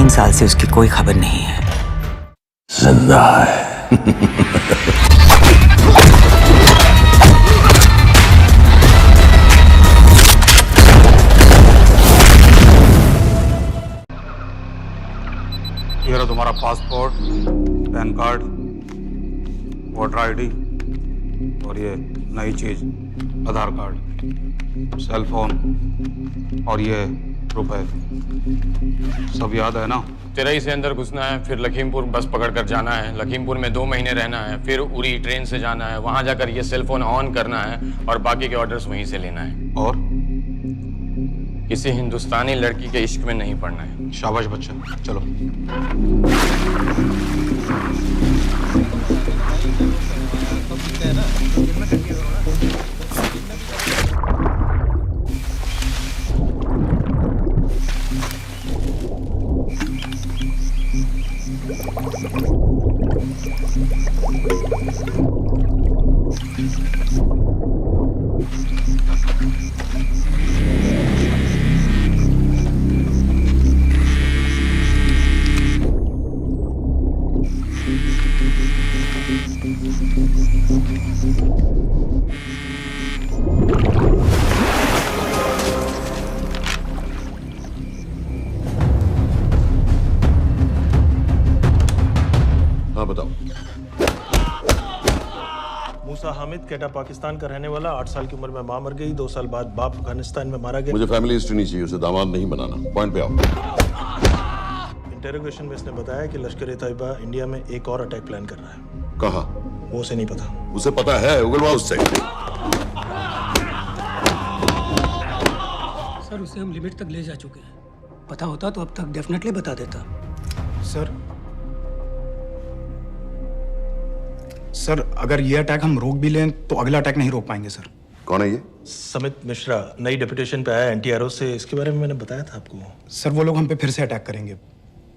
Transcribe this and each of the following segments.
3 साल से उसकी कोई खबर नहीं है। जिंदा है। ये रहा तुम्हारा passport, pan card, voter ID और ये नई चीज आधार कार्ड, सेल फोन और ये रुपए। सब याद है ना? तेरई से अंदर घुसना है, फिर लखीमपुर बस पकड़कर जाना है, लखीमपुर में 2 महीने रहना है, फिर उरी ट्रेन से जाना है, वहां जाकर ये सेल फोन ऑन करना है और बाकी के ऑर्डर्स वहीं से लेना है। और किसी हिंदुस्तानी लड़की के इश्क में नहीं पड़ना है। शाबाश बच्चा, चलो। हाँ बताओ। मूसा हामिद केटा पाकिस्तान का रहने वाला, 8 साल की उम्र में मां मर गई, 2 साल बाद बाप अफगानिस्तान में मारा गया। मुझे फैमिली हिस्ट्री नहीं चाहिए, उसे दामाद नहीं बनाना। पॉइंट पे आओ। इंटेरोगेशन में इसने बताया कि लश्कर-ए-तैयबा इंडिया में एक और अटैक प्लान कर रहा है। कहाँ? वो उसे नहीं पता। उसे पता है, उगलवा उससे। सर उसे हम लिमिट तक ले जा चुके हैं। पता होता तो अब तक डेफिनेटली बता देता। सर अगर ये अटैक हम रोक भी लें तो अगला अटैक नहीं रोक पाएंगे सर। कौन है ये? समित मिश्रा नई डेपुटेशन पे आया एनटीआरओ से। इसके बारे में मैंने बताया था आपको। सर वो लोग हम पे फिर से अटैक करेंगे,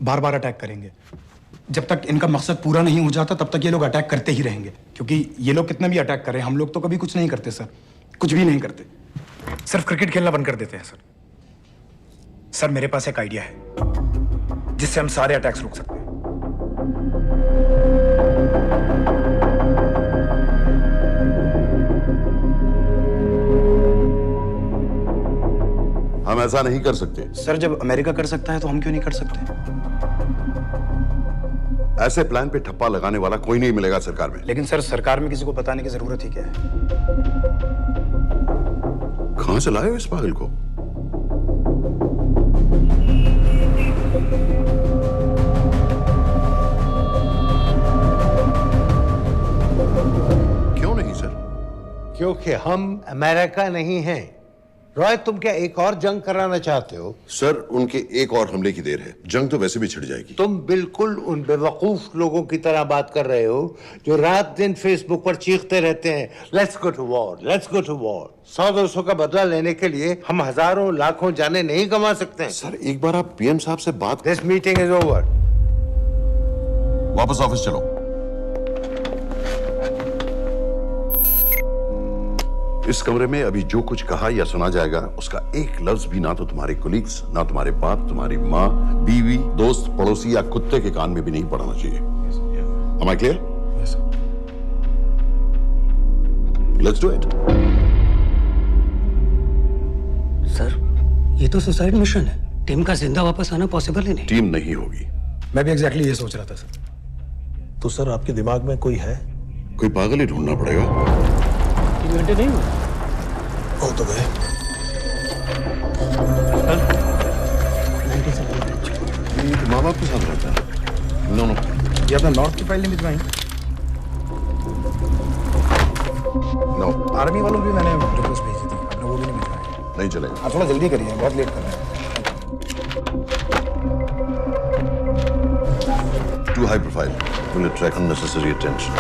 बार बार अटैक करेंगे। जब तक इनका मकसद पूरा नहीं हो जाता तब तक ये लोग अटैक करते ही रहेंगे, क्योंकि ये लोग कितना भी अटैक करें हम लोग तो कभी कुछ नहीं करते सर, कुछ भी नहीं करते। सिर्फ क्रिकेट खेलना बंद कर देते हैं सर। सर मेरे पास एक आइडिया है जिससे हम सारे अटैक्स रोक सकते हैं। हम ऐसा नहीं कर सकते। सर जब अमेरिका कर सकता है तो हम क्यों नहीं कर सकते? ऐसे प्लान पे ठप्पा लगाने वाला कोई नहीं मिलेगा सरकार में। लेकिन सर सरकार में किसी को बताने की जरूरत ही क्या है? कहां से लाए हो इस पागल को? क्यों नहीं सर? क्योंकि हम अमेरिका नहीं हैं। रॉय तुम क्या एक और जंग कराना चाहते हो? सर उनके एक और हमले की देर है, जंग तो वैसे भी छिड़ जाएगी। तुम बिल्कुल उन बेवकूफ लोगों की तरह बात कर रहे हो जो रात दिन फेसबुक पर चीखते रहते हैं let's go to war, let's go to war. 100-200 का बदला लेने के लिए हम हजारों लाखों जाने नहीं कमा सकते हैं। सर एक बार आप पीएम साहब से बात। This meeting is over. वापस ऑफिस चलो। इस कमरे में अभी जो कुछ कहा या सुना जाएगा उसका एक लफ्ज भी ना तो तुम्हारे कोलीग्स, ना तुम्हारे बाप, तुम्हारी माँ, बीवी, दोस्त, पड़ोसी या कुत्ते के कान में भी नहीं पड़ना चाहिए। Am I clear? Yes, sir. Let's do it. Sir ये तो सुसाइड मिशन है। टीम का जिंदा वापस आना पॉसिबल ही नहीं। टीम नहीं होगी। मैं भी एग्जैक्टली ये सोच रहा था सर। तो सर आपके दिमाग में कोई है? कोई पागल ही ढूंढना पड़ेगा। 3 घंटे नहीं हुए। हो तो गए। माँ बाप के साथ रहता है। नो नो, ये अपना नॉर्थ की फाइल नहीं भिजवाई? नो आर्मी वालों की मैंने रिक्वेस्ट भेजी थी, आपने वो भी नहीं भिजवाई। नहीं चलेगा। आप थोड़ा जल्दी करिए, बहुत लेट कर रहे हैं। Too high profile. Will attract unnecessary attention.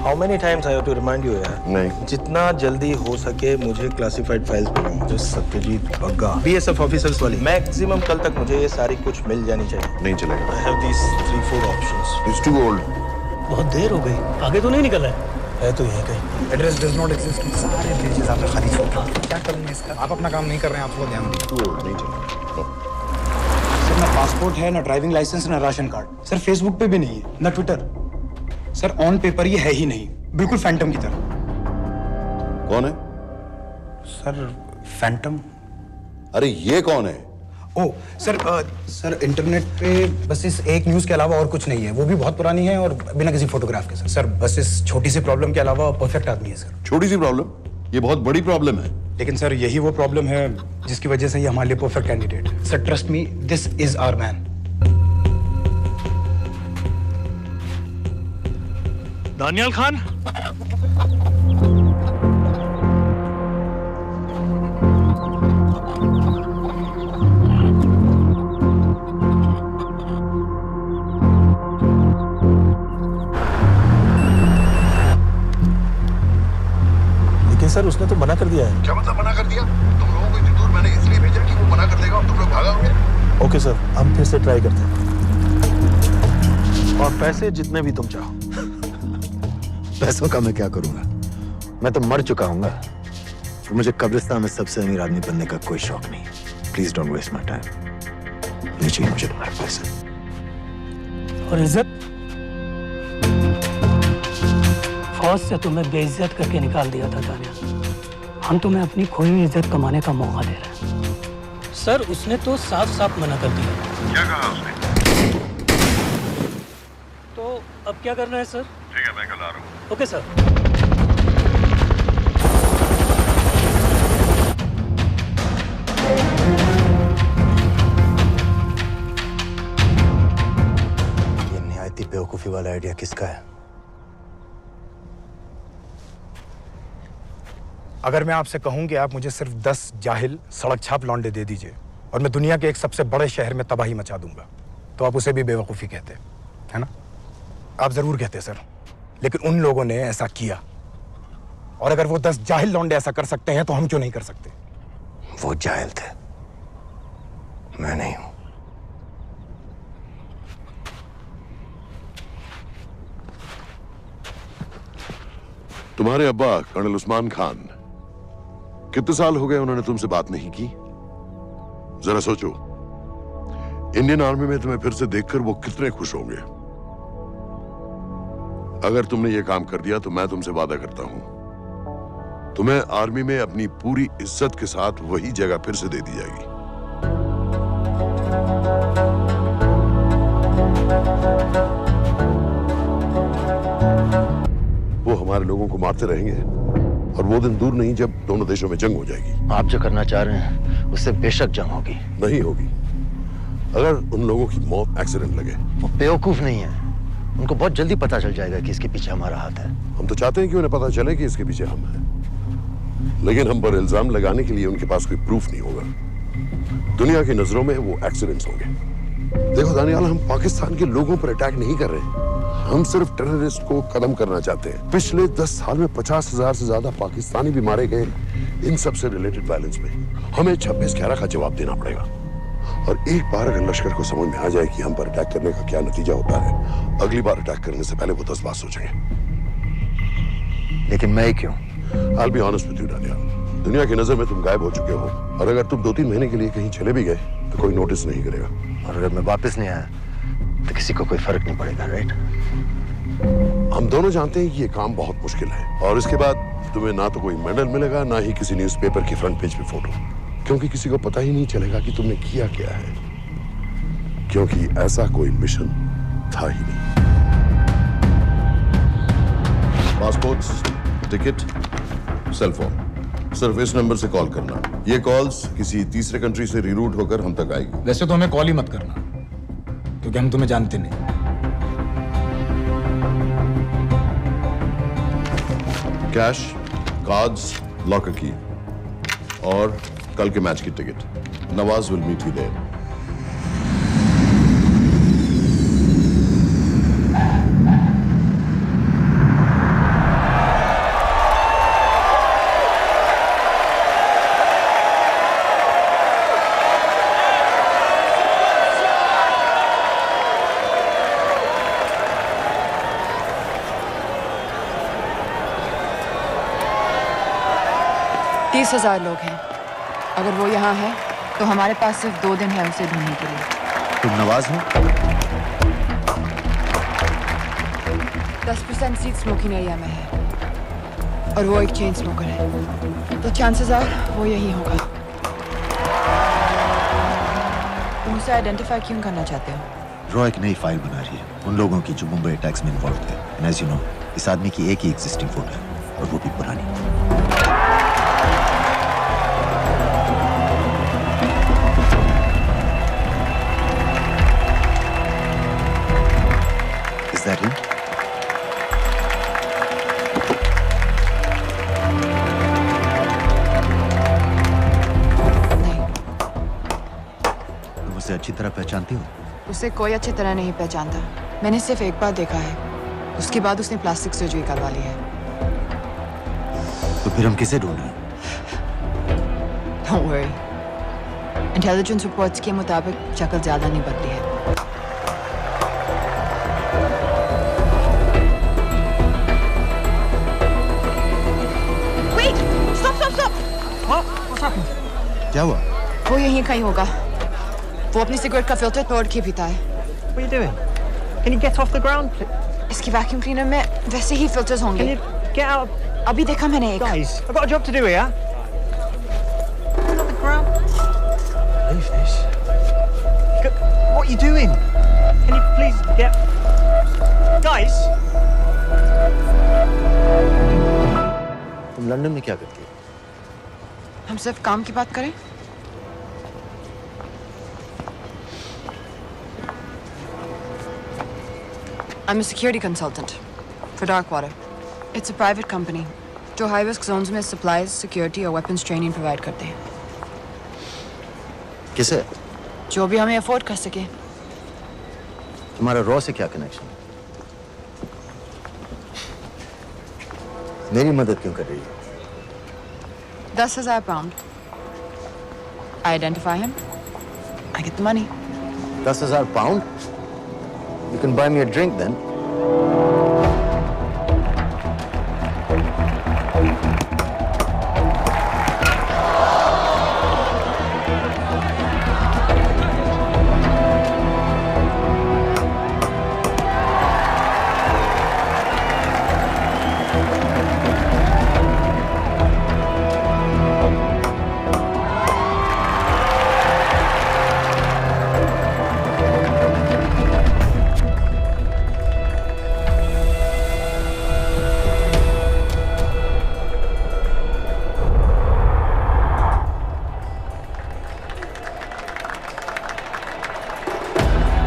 How many times I have to remind you यार? नहीं। जितना जल्दी हो सके मुझे क्लासिफाइड फाइल्स भेजो। जो सत्यजीत बग्गा बीएसएफ ऑफिसर्स वाली। मैक्सिमम कल तक मुझे ये सारी कुछ मिल जानी चाहिए। नहीं चलेगा। I have these 3-4 options. It's too old. बहुत देर हो गई, आगे तो नहीं निकल रहा है तो यहीं कहीं। Address does not exist. सारे पेजेस आपने खाली छोड़ रहे हैं। क्या करूंगा इसका? आप अपना काम नहीं कर रहे हैं, आप थोड़ा ध्यान दीजिए। Too old. नहीं चलेगा। No. सर मैं पासपोर्ट है, ना ड्राइविंग लाइसेंस, ना राशन कार्ड। सर फेसबुक पे भी नहीं है, ना ट्विटर। सर ऑन पेपर ये है ही नहीं, बिल्कुल फैंटम की तरह। कौन है? Sir Phantom? अरे ये कौन है? ओ सर सर इंटरनेट पे बस इस एक न्यूज़ के अलावा और कुछ नहीं है, वो भी बहुत पुरानी है और बिना किसी फोटोग्राफ के। सर बस इस छोटी सी प्रॉब्लम के अलावा परफेक्ट आदमी है सर। छोटी सी प्रॉब्लम? ये बहुत बड़ी प्रॉब्लम है। लेकिन सर यही वो प्रॉब्लम है जिसकी वजह से ये हमारे लिए परफेक्ट कैंडिडेट है। Sir trust me, this is our man. Daniyal Khan, लेकिन सर उसने तो मना कर दिया है। क्या मतलब मना कर दिया? तुम लोगों को इतनी दूर मैंने इसलिए भेजा कि वो मना कर देगा और तुम लोग भागोगे। ओके सर, हम फिर से ट्राई करते हैं। और पैसे जितने भी तुम चाहो। पैसों का मैं क्या करूंगा? मैं तो मर चुका हूंगा। तो मुझे कब्रिस्तान में सबसे अमीर आदमी बनने का कोई शौक नहीं। Please don't waste my time. नहीं चाहिए मुझे तुम्हारे पैसे। और इज्जत? फौज से तुम्हें बेइज्जत करके निकाल दिया था दानियाल। हम तुम्हें अपनी खोई हुई इज्जत कमाने का मौका दे रहे हैं। सर उसने तो साफ साफ मना कर दिया। क्या कहा उसने? तो अब क्या करना है सर? ठीक है, मैं कल आ रहा हूँ। Okay sir. ये निहायती बेवकूफी वाला आइडिया किसका है? अगर मैं आपसे कहूं कि आप मुझे सिर्फ 10 जाहिल सड़क छाप लौंडे दे दीजिए और मैं दुनिया के एक सबसे बड़े शहर में तबाही मचा दूंगा, तो आप उसे भी बेवकूफ़ी कहते, है ना? आप जरूर कहते सर, लेकिन उन लोगों ने ऐसा किया। और अगर वो 10 जाहिल लौंडे ऐसा कर सकते हैं तो हम क्यों नहीं कर सकते? वो जाहिल थे, मैं नहीं हूं। तुम्हारे अब्बा कर्नल उस्मान खान, कितने साल हो गए उन्होंने तुमसे बात नहीं की? जरा सोचो, इंडियन आर्मी में तुम्हें फिर से देखकर वो कितने खुश होंगे। अगर तुमने ये काम कर दिया तो मैं तुमसे वादा करता हूं, तुम्हें आर्मी में अपनी पूरी इज्जत के साथ वही जगह फिर से दे दी जाएगी। वो हमारे लोगों को मारते रहेंगे और वो दिन दूर नहीं जब दोनों देशों में जंग हो जाएगी। आप जो करना चाह रहे हैं उससे बेशक जंग होगी। नहीं होगी। अगर उन लोगों की मौत एक्सीडेंट लगे। वो बेवकूफ नहीं है, उनको बहुत जल्दी पता चल जाएगा कि इसके पीछे हमारा हाथ है। हम तो चाहते हैं कि उन्हें पता चले कि इसके पीछे हम हैं, लेकिन हम पर इल्जाम लगाने के लिए उनके पास कोई प्रूफ नहीं होगा। दुनिया की नजरों में वो एक्सीडेंट्स होंगे। देखो दानियाल, हम पाकिस्तान के लोगों पर अटैक नहीं कर रहे, हम सिर्फ टेररिस्ट को खत्म करना चाहते हैं। पिछले 10 साल में 50,000 से ज्यादा पाकिस्तानी भी मारे गए इन सब से रिलेटेड वायलेंस में। हमें 26/11 का जवाब देना पड़ेगा। और एक बार अगर लश्कर को समझ में आ जाए कि हम पर अटैक करने का क्या नतीजा होता है, अगली बार अटैक करने से पहले वो 10 बार सोचेंगे। लेकिन मैं क्यों? I'll be honest with you, Daniyal, दुनिया की नजर में तुम गायब हो चुके हो, और अगर तुम 2-3 महीने के लिए कहीं चले भी गए तो कोई नोटिस नहीं करेगा। और अगर मैं वापस नहीं आया तो किसी को कोई फर्क नहीं पड़ेगा, राइट? हम दोनों जानते हैं कि ये काम बहुत मुश्किल है, और इसके बाद तुम्हें ना तो कोई मेडल मिलेगा, ना ही किसी न्यूज़पेपर की फ्रंट पेज पे फोटो, क्योंकि किसी को पता ही नहीं चलेगा कि तुमने किया क्या है, क्योंकि ऐसा कोई मिशन था ही नहीं। पासपोर्ट्स, टिकट, सेलफोन, सिर्फ इस नंबर से कॉल करना। ये कॉल्स किसी तीसरे कंट्री से रीरूट होकर हम तक आएगी। वैसे तो हमें कॉल ही मत करना, क्योंकि हम तुम्हें जानते नहीं। कैश, कार्ड्स, लॉकर की और कल के मैच की ticket. Nawaz will meet you there. तीस 30,000 लोग हैं। अगर वो यहाँ है तो हमारे पास सिर्फ 2 दिन है उसे ढूंढने के लिए। तुम नवाज हो? 10% सीट स्मोकिंग एरिया में है और वो एक चेन स्मोकर है, तो चांसेस आर वो यही होगा। तुम उसे आइडेंटिफाई क्यों करना चाहते हो? रॉ एक नई फाइल बना रही है उन लोगों की जो मुंबई अटैक्स में इन्वॉल्व थे। एंड एज यू नो, इस आदमी की एक ही एग्जिस्टिंग फोटो है और वो भी पुरानी। Is that him? नहीं, तुम उसे अच्छी तरह पहचानती हो? उसे कोई अच्छी तरह नहीं पहचानता। मैंने सिर्फ एक बार देखा है, उसके बाद उसने प्लास्टिक सर्जरी करवा ली है। तो फिर हम किसे ढूंढें? Don't worry. इंटेलिजेंस रिपोर्ट्स के मुताबिक शक्ल ज्यादा नहीं बदली है। Wait! Stop! Stop! Stop! What's happening? क्या हुआ? वो यहीं कहीं होगा। वो अपनी सिगरेट का फिल्टर तोड़ के पीता है। What are you doing? Can you get off the ground, please? इसकी वैक्यूम क्लीनर में वैसे ही फिल्टर्स Can होंगे। you get out? अभी देखा मैंने एक। Guys, I've got a job to do here. Get off the ground. Leave this. What are you doing? Can you please get... Guys! तुम London में क्या करती हो? हम सिर्फ काम की बात करें? I'm a security consultant for Darkwater. It's a private company जो high risk zones में supplies, security और weapons training provide करते हैं। किसे? जो भी हमें afford कर सके। तुम्हारा रॉ से क्या कनेक्शन? मेरी मदद क्यों कर रही है? 10,000 pound. I identify him. I get the money. 10,000 pound? You can buy me a drink then.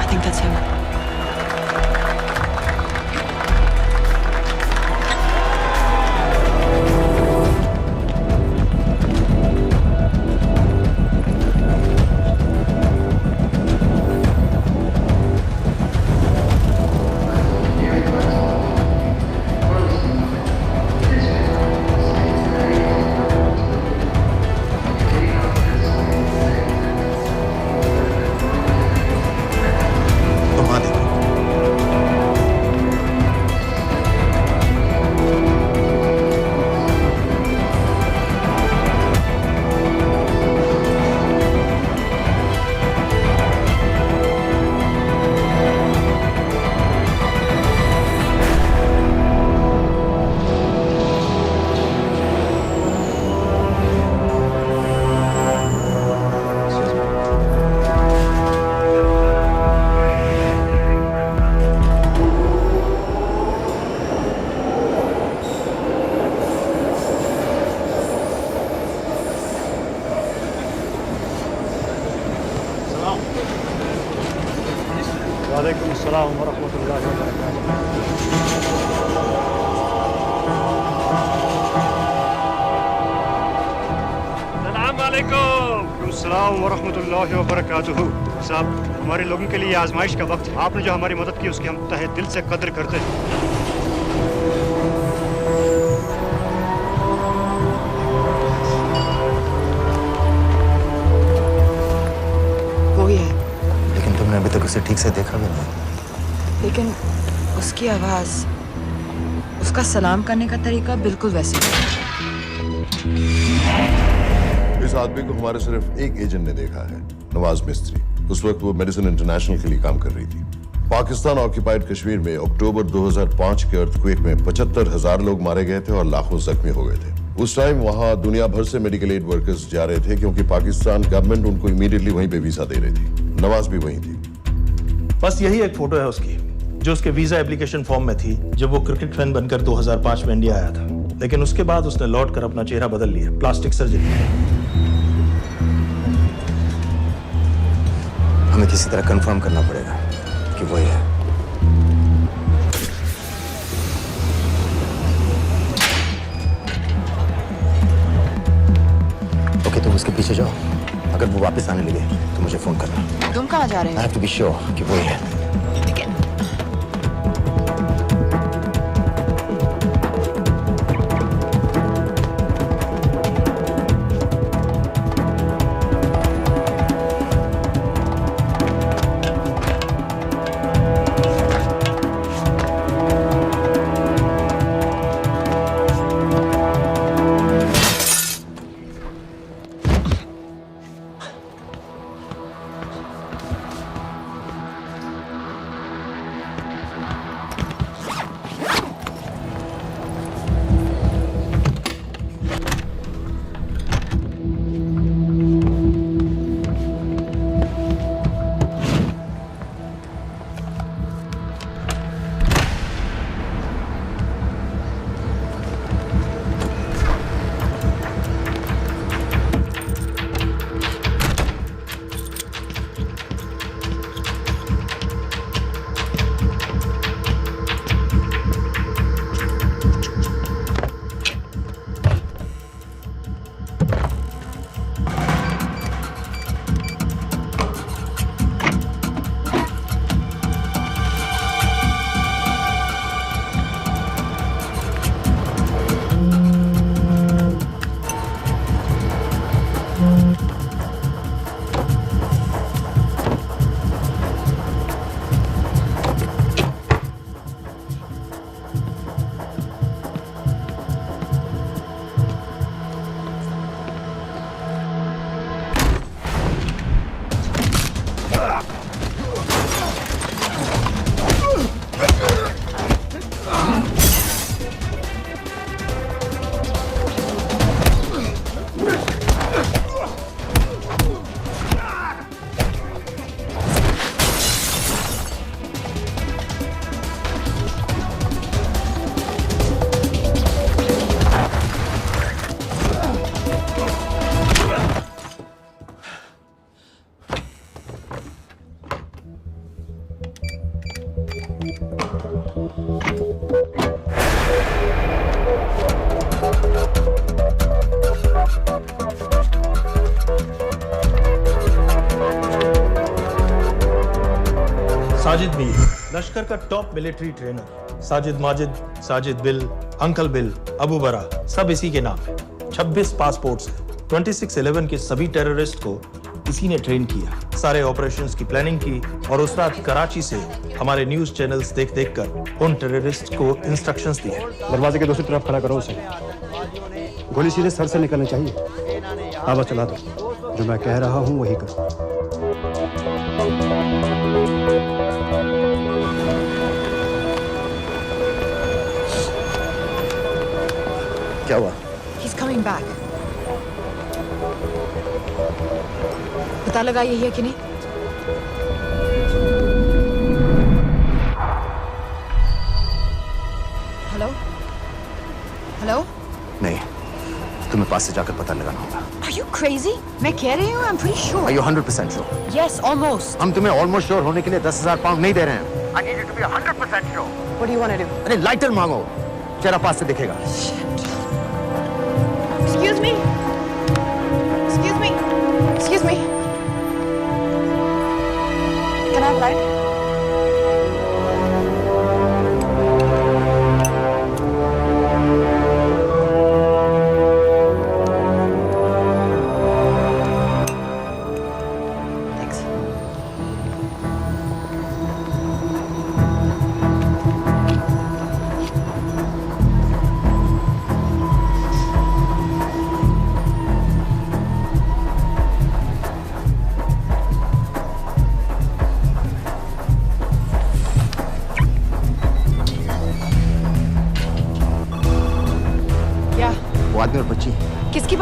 I think that's him. घुमा दे। वालेकुम अस्सलाम वरहमतुल्लाहि वबरकातुहू। अस्सलाम वालेकुम अस्सलाम वरहमतुल्लाहि वबरकातुहू। साहब, हमारे लोगों के लिए आजमाइश का वक्त है। आपने जो हमारी मदद की उसकी हम तहे दिल से कद्र करते हैं। वो ही है, लेकिन तुमने अभी तक उसे ठीक से देखा भी नहीं। लेकिन उसकी आवाज, उसका सलाम करने का तरीका बिल्कुल वैसे ही है। इस आदमी को हमारे सिर्फ एक एजेंट ने देखा है, नवाज मिस्त्री। उस वक्त वो मेडिसिन इंटरनेशनल के लिए काम कर रही थी। पाकिस्तान ऑक्यूपाइड कश्मीर में अक्टूबर 2005 के अर्थक्वेक में 75,000 लोग मारे गए थे और लाखों जख्मी हो गए थे। उस टाइम वहां दुनिया भर से मेडिकल एड वर्कर्स जा रहे थे क्योंकि पाकिस्तान गवर्नमेंट उनको इमीडिएटली वहीं पे वीजा दे रही थी। नवाज भी वहीं थी। बस यही एक फोटो है उसकी, जो उसके वीजा एप्लीकेशन फॉर्म में थी जब वो क्रिकेट फैन बनकर 2005 में इंडिया आया था। लेकिन उसके बाद उसने लौट कर अपना चेहरा बदल लिया, प्लास्टिक सर्जरी। हमें किसी तरह कंफर्म करना पड़ेगा कि वही है। ओके, तुम उसके पीछे जाओ। अगर वो वापस आने लगे तो मुझे फोन करना। तुम कहाँ जा रहे I हो? have to be sure कि वही है। साजिद बिल, लश्कर का top military trainer. Sajid Majid, Sajid bill, uncle bill, Abu बरा, सब इसी के नाम है। 26 पासपोर्ट्स है। 2611 के सभी टेररिस्ट को इसी ने ट्रेन किया। सारे ऑपरेशंस की प्लानिंग की और उस रात कराची से हमारे न्यूज चैनल्स देख देख कर उन टेररिस्ट को इंस्ट्रक्शंस दिए। दरवाजे के दूसरी तरफ खड़ा करो उसे। गोली सीधे सर से निकलनी चाहिए। आवाज चला दो। जो मैं कह रहा हूँ वही कर। क्या हुआ? He's coming back. पता लगा यही है कि नहीं? हेलो? हेलो? नहीं, तुम्हें पास से जाकर पता लगाना होगा। Are you crazy? मैं कह रही हूँ, I'm pretty sure. Are you 100% sure? Yes, almost. हम तुम्हें ऑलमोस्ट श्योर होने के लिए 10,000 पाउंड नहीं दे रहे हैं। I need you to be 100% sure. What do you want to do? अरे लाइटर मांगो, चेहरा पास से दिखेगा। Excuse me. Excuse me. Excuse me. Can I have light? Thanks.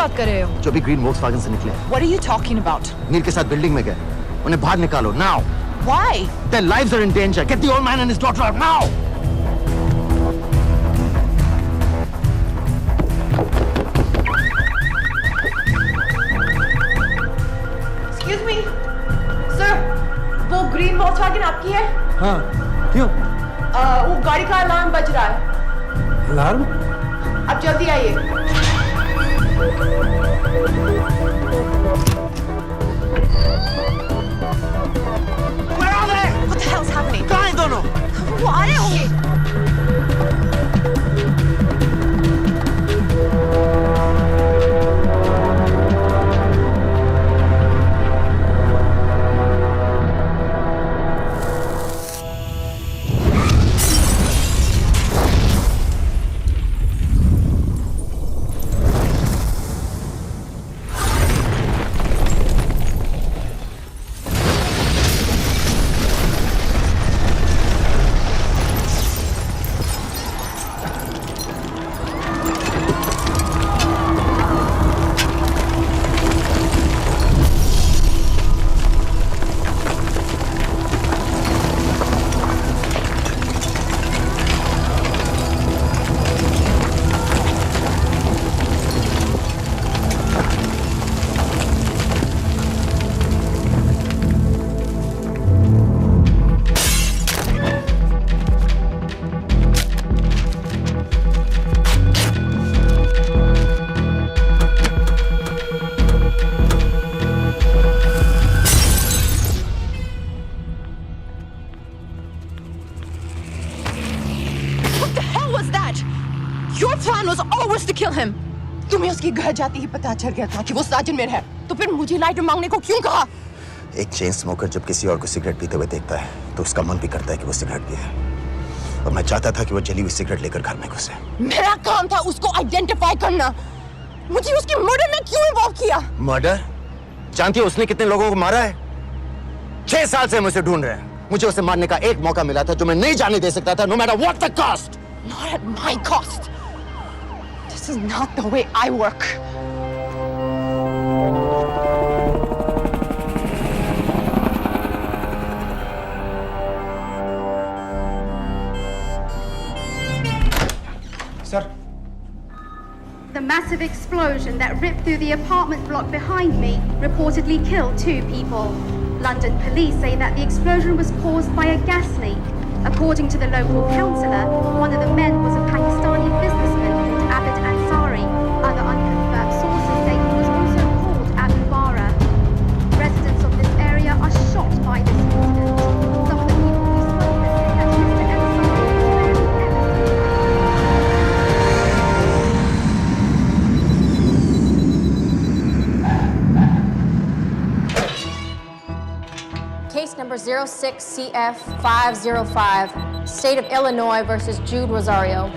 बात कर रहे हो? जो भी ग्रीन वोक्सवैगन से निकले। What are you talking about? नील के साथ बिल्डिंग में गए, उन्हें बाहर निकालो now. Why? Their lives are in danger. Get the old man and his daughter out now. Excuse me, sir. वो ग्रीन वोक्सवैगन आपकी है? हाँ, क्यों? वो गाड़ी का अलार्म बज रहा है। अलार्म? अब जल्दी आइए। Where are they? What the hell's happening? कहाँ हैं दोनों? वो आ रहे होंगे। Your plan was always to kill him. तुम्हें उसके घर जाते ही पता चल गया था कि वो साजिद में है, तो फिर मुझे लाइटर मांगने को क्यों कहा? एक चेन स्मोकर जब किसी और को सिगरेट पीते हुए देखता है तो उसका मन भी करता है कि वो सिगरेट पिए। और मैं चाहता था कि वो जली हुई सिगरेट लेकर घर में घुसे। मेरा काम था उसको आइडेंटिफाई करना। मुझे उसके मर्डर में क्यों इन्वॉल्व किया? मर्डर? जानती हो उसने कितने लोगों को मारा है? 6 साल से हम उसे ढूंढ रहे हैं। मुझे उसे मारने का एक मौका मिला था जो मैं नहीं जाने दे सकता था, no matter what the cost. Not at my cost. This is not the way I work. Sir. The massive explosion that ripped through the apartment block behind me reportedly killed 2 people. London police say that the explosion was caused by a gas leak. According to the local councillor, one of the men was a Pakistani businessman called Abid Ansari. Other unconfirmed sources say he was also called Abu Bara. Residents of this area are shocked by this incident. Some of the people we spoke with say that Mr. Ansari was very Case number 06CF505, State of Illinois versus Jude Rosario.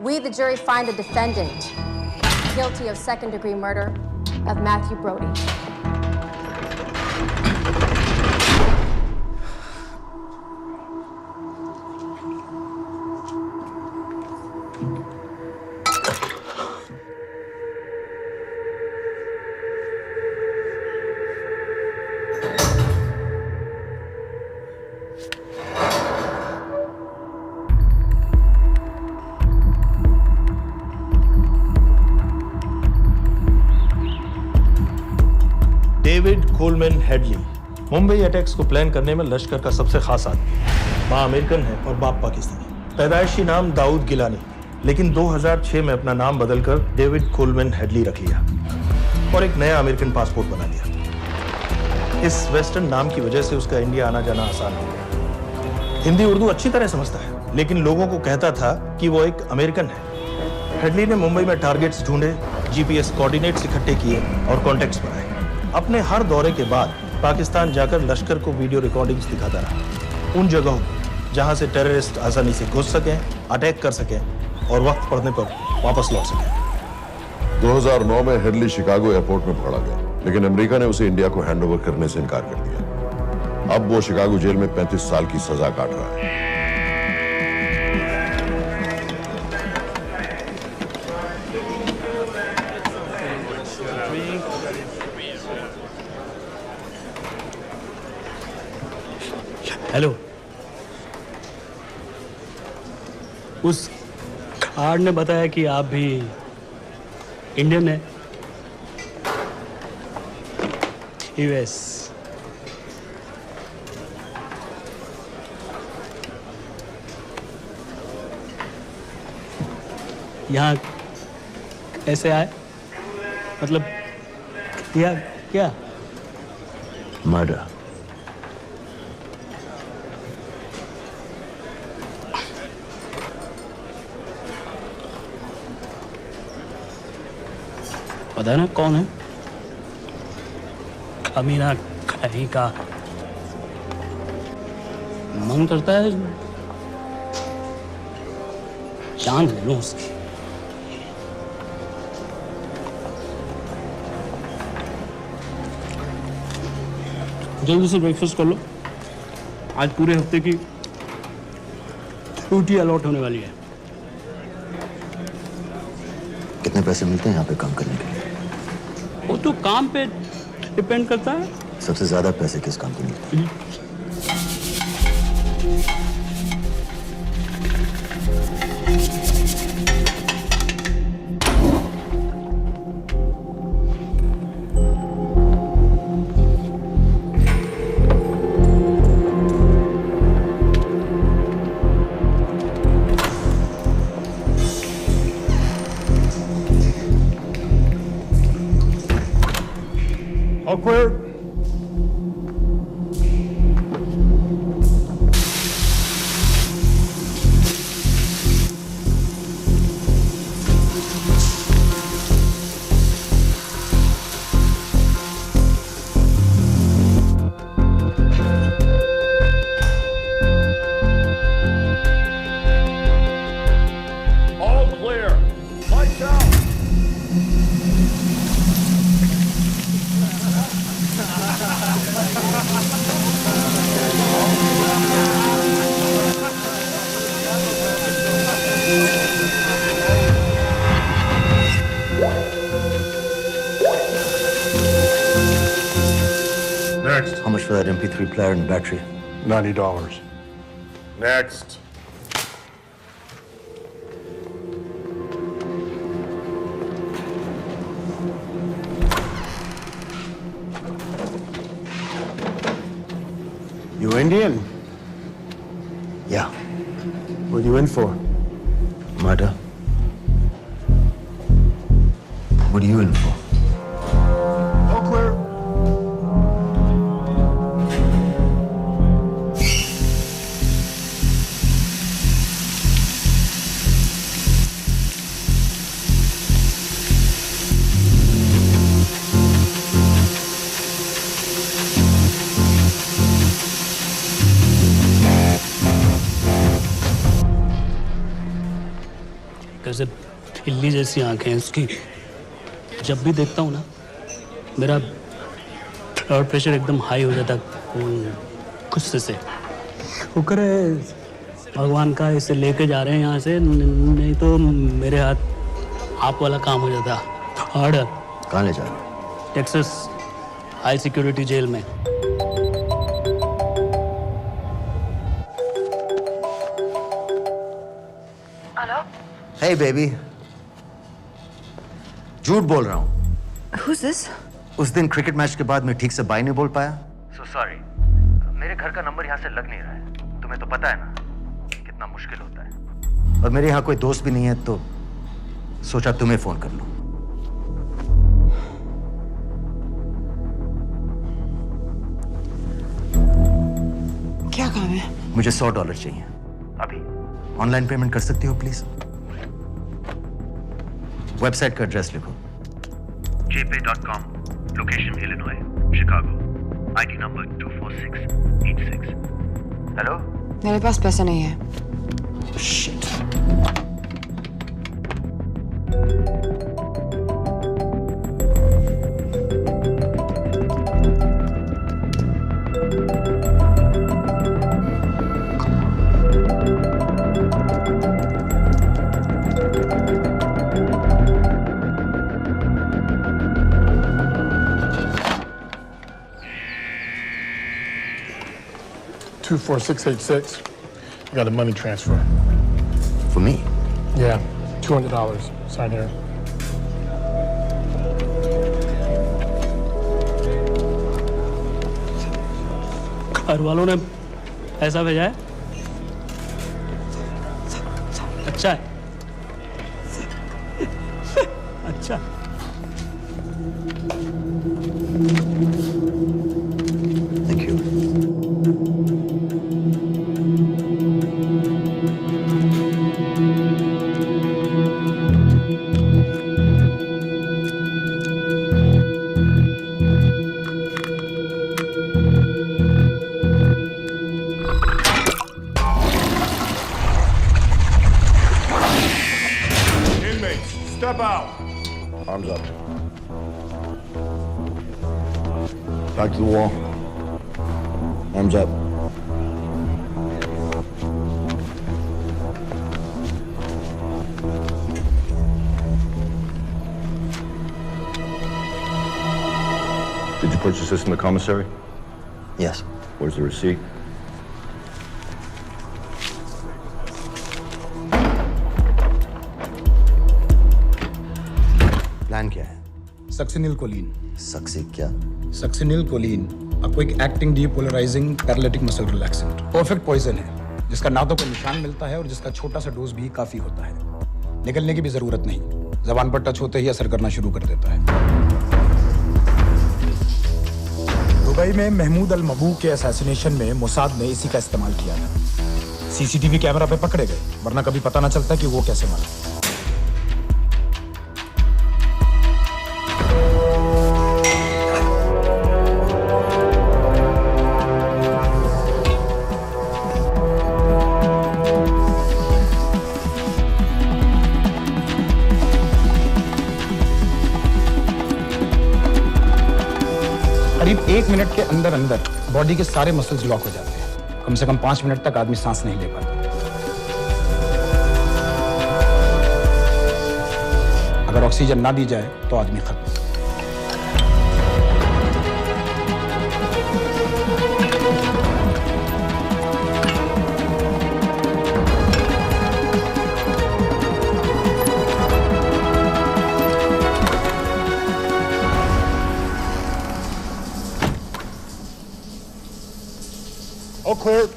We, the jury, find the defendant guilty of second-degree murder of Matthew Brody. David Coleman Headley Mumbai attacks को plan करने में लश्कर का सबसे खास आदमी। माँ American है और बाप पाकिस्तानी। पैदाइशी नाम दाऊद गिलानी, लेकिन 2006 में अपना नाम बदलकर डेविड कोलमैन हेडली रख लिया और एक नया अमेरिकन पासपोर्ट बना लिया। इस वेस्टर्न नाम की वजह से उसका इंडिया आना जाना आसान हो गया। हिंदी उर्दू अच्छी तरह समझता है, लेकिन लोगों को कहता था कि वो एक अमेरिकन है। हेडली ने मुंबई में टारगेट्स ढूंढे, जीपीएस कोऑर्डिनेट्स इकट्ठे किए और कॉन्टेक्ट्स बनाए। अपने हर दौरे के बाद पाकिस्तान जाकर लश्कर को वीडियो रिकॉर्डिंग्स दिखाता रहा, उन जगहों जहां से टेररिस्ट आसानी से घुस सकें, अटैक कर सकें और वक्त पड़ने पर वापस लौट सकें। 2009 में हेडली शिकागो एयरपोर्ट में पकड़ा गया, लेकिन अमेरिका ने उसे इंडिया को हैंडओवर करने से इनकार कर दिया। अब वो शिकागो जेल में 35 साल की सजा काट रहा है। हेलो, उस कार्ड ने बताया कि आप भी इंडियन है। यूएस। यहाँ कैसे आए? मतलब क्या क्या? मर्डर। पता है ना कौन है? कमीना कहीं का। मन करता है जान ले लूं उसकी। जल्दी से ब्रेकफास्ट कर लो, आज पूरे हफ्ते की छुट्टी अलॉट होने वाली है। कितने पैसे मिलते हैं यहाँ पे काम करने के लिए? वो तो काम पे डिपेंड करता है। सबसे ज्यादा पैसे किस काम पे मिलते हैं? Awkward. All clear. Lights out. Next. How much for that MP3 player and battery? $90. Next. You Indian? Yeah. What are you in for? Murder. What are you in for? All clear. कैसे बिल्ली जैसी आंखें हैं उसकी। जब भी देखता हूँ ना, मेरा ब्लड प्रेशर एकदम हाई हो जाता गुस्से से। शुक्र है भगवान का इसे लेके जा रहे हैं यहाँ से, नहीं तो मेरे हाथ आप वाला काम हो जाता। ऑर्डर। कहाँ ले जा रहे हो? टेक्सास हाई सिक्योरिटी जेल में। Hey baby. झूठ बोल रहा हूँ। Who's this? उस दिन क्रिकेट मैच के बाद मैं ठीक से बाय नहीं बोल पाया। So sorry. मेरे घर का नंबर यहाँ से लग नहीं रहा है। तुम्हें तो पता है ना कितना मुश्किल होता है। और मेरे यहाँ कोई दोस्त भी नहीं है, तो सोचा तुम्हें फोन कर लूं। क्या काम है? मुझे $100 चाहिए अभी। ऑनलाइन पेमेंट कर सकती हो प्लीज? वेबसाइट का एड्रेस लिखो। jpay.com, location Illinois, Chicago, ID number 24686। Hello? मेरे पास पैसा नहीं है। Shit. 24686. I got a money transfer. For me? Yeah, $200. Sign here. घर वालों ने ऐसा भेजा है? अच्छा है। अच्छा। Thank you. Inmates, step out. Arms up. Back to the wall. Arms up. Did you purchase this in the commissary? Yes. Where's the receipt? Plan क्या है? Succinyl choline. सक्सी क्या? Succinyl choline, a quick acting depolarizing paralytic muscle relaxant। Perfect poison है, जिसका ना तो कोई निशान मिलता है और जिसका छोटा सा डोज भी काफी होता है। निकलने की भी जरूरत नहीं, जबान पर टच होते ही असर करना शुरू कर देता है। दुबई में महमूद अल मबू के असैसिनेशन में मोसाद ने इसी का इस्तेमाल किया था। सीसीटीवी कैमरा पे पकड़े गए, वरना कभी पता ना चलता कि वो कैसे मरा। करीब 1 मिनट के अंदर अंदर बॉडी के सारे मसल्स लॉक हो जाते हैं। कम से कम 5 मिनट तक आदमी सांस नहीं ले पाता। अगर ऑक्सीजन ना दी जाए तो आदमी खत्म। All clear.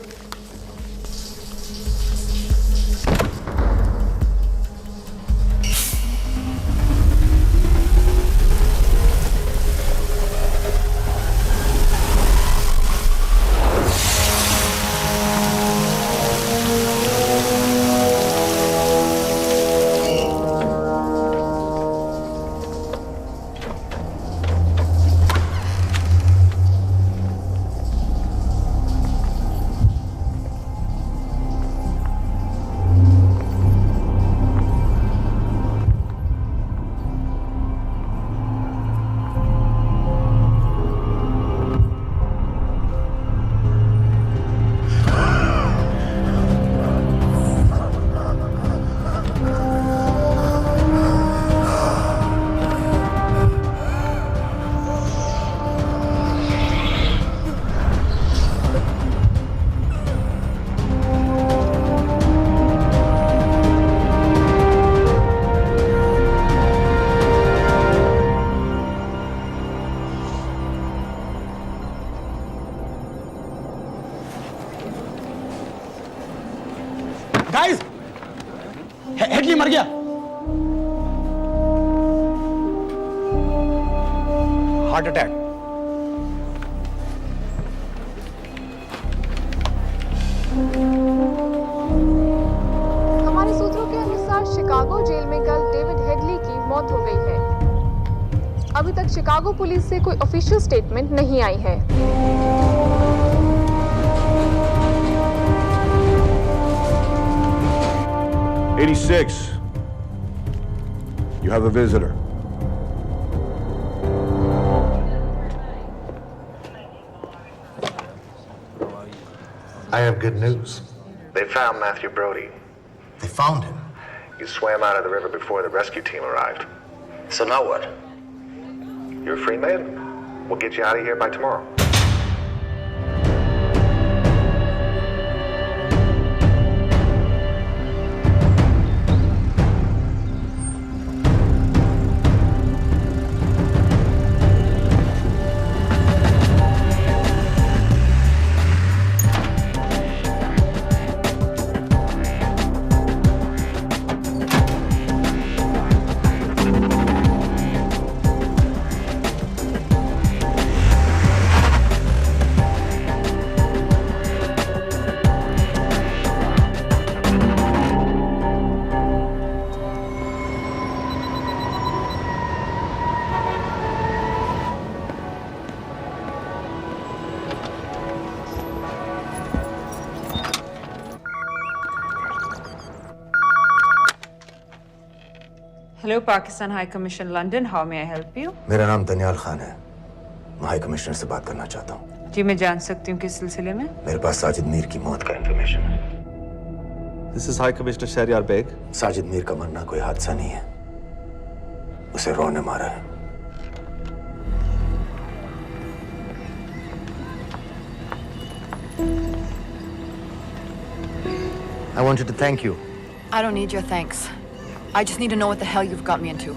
गाइस, हेडली मर गया। Heart attack. हमारे सूत्रों के अनुसार शिकागो जेल में कल डेविड हेडली की मौत हो गई है। अभी तक शिकागो पुलिस से कोई ऑफिशियल स्टेटमेंट नहीं आई है। 86. You have a visitor. I have good news. They found Matthew Brody. They found him? He swam out of the river before the rescue team arrived. So now what? You're a free man. We'll get you out of here by tomorrow. Hello, Pakistan High Commission, London. How may I help you? मेरा नाम दनियाल खान है। मैं high commissioner से बात करना चाहता हूँ। जी, मैं जान सकती हूँ किस सिलसिले में? मेरे पास साजिद मीर की मौत का इंफॉर्मेशन है। This is High Commissioner Shahryar Beg. Sajid Mir का मरना कोई हादसा नहीं है, उसे रॉ ने मारा है। I wanted to thank you. I don't need your thanks. I just need to know what the hell you've got me into.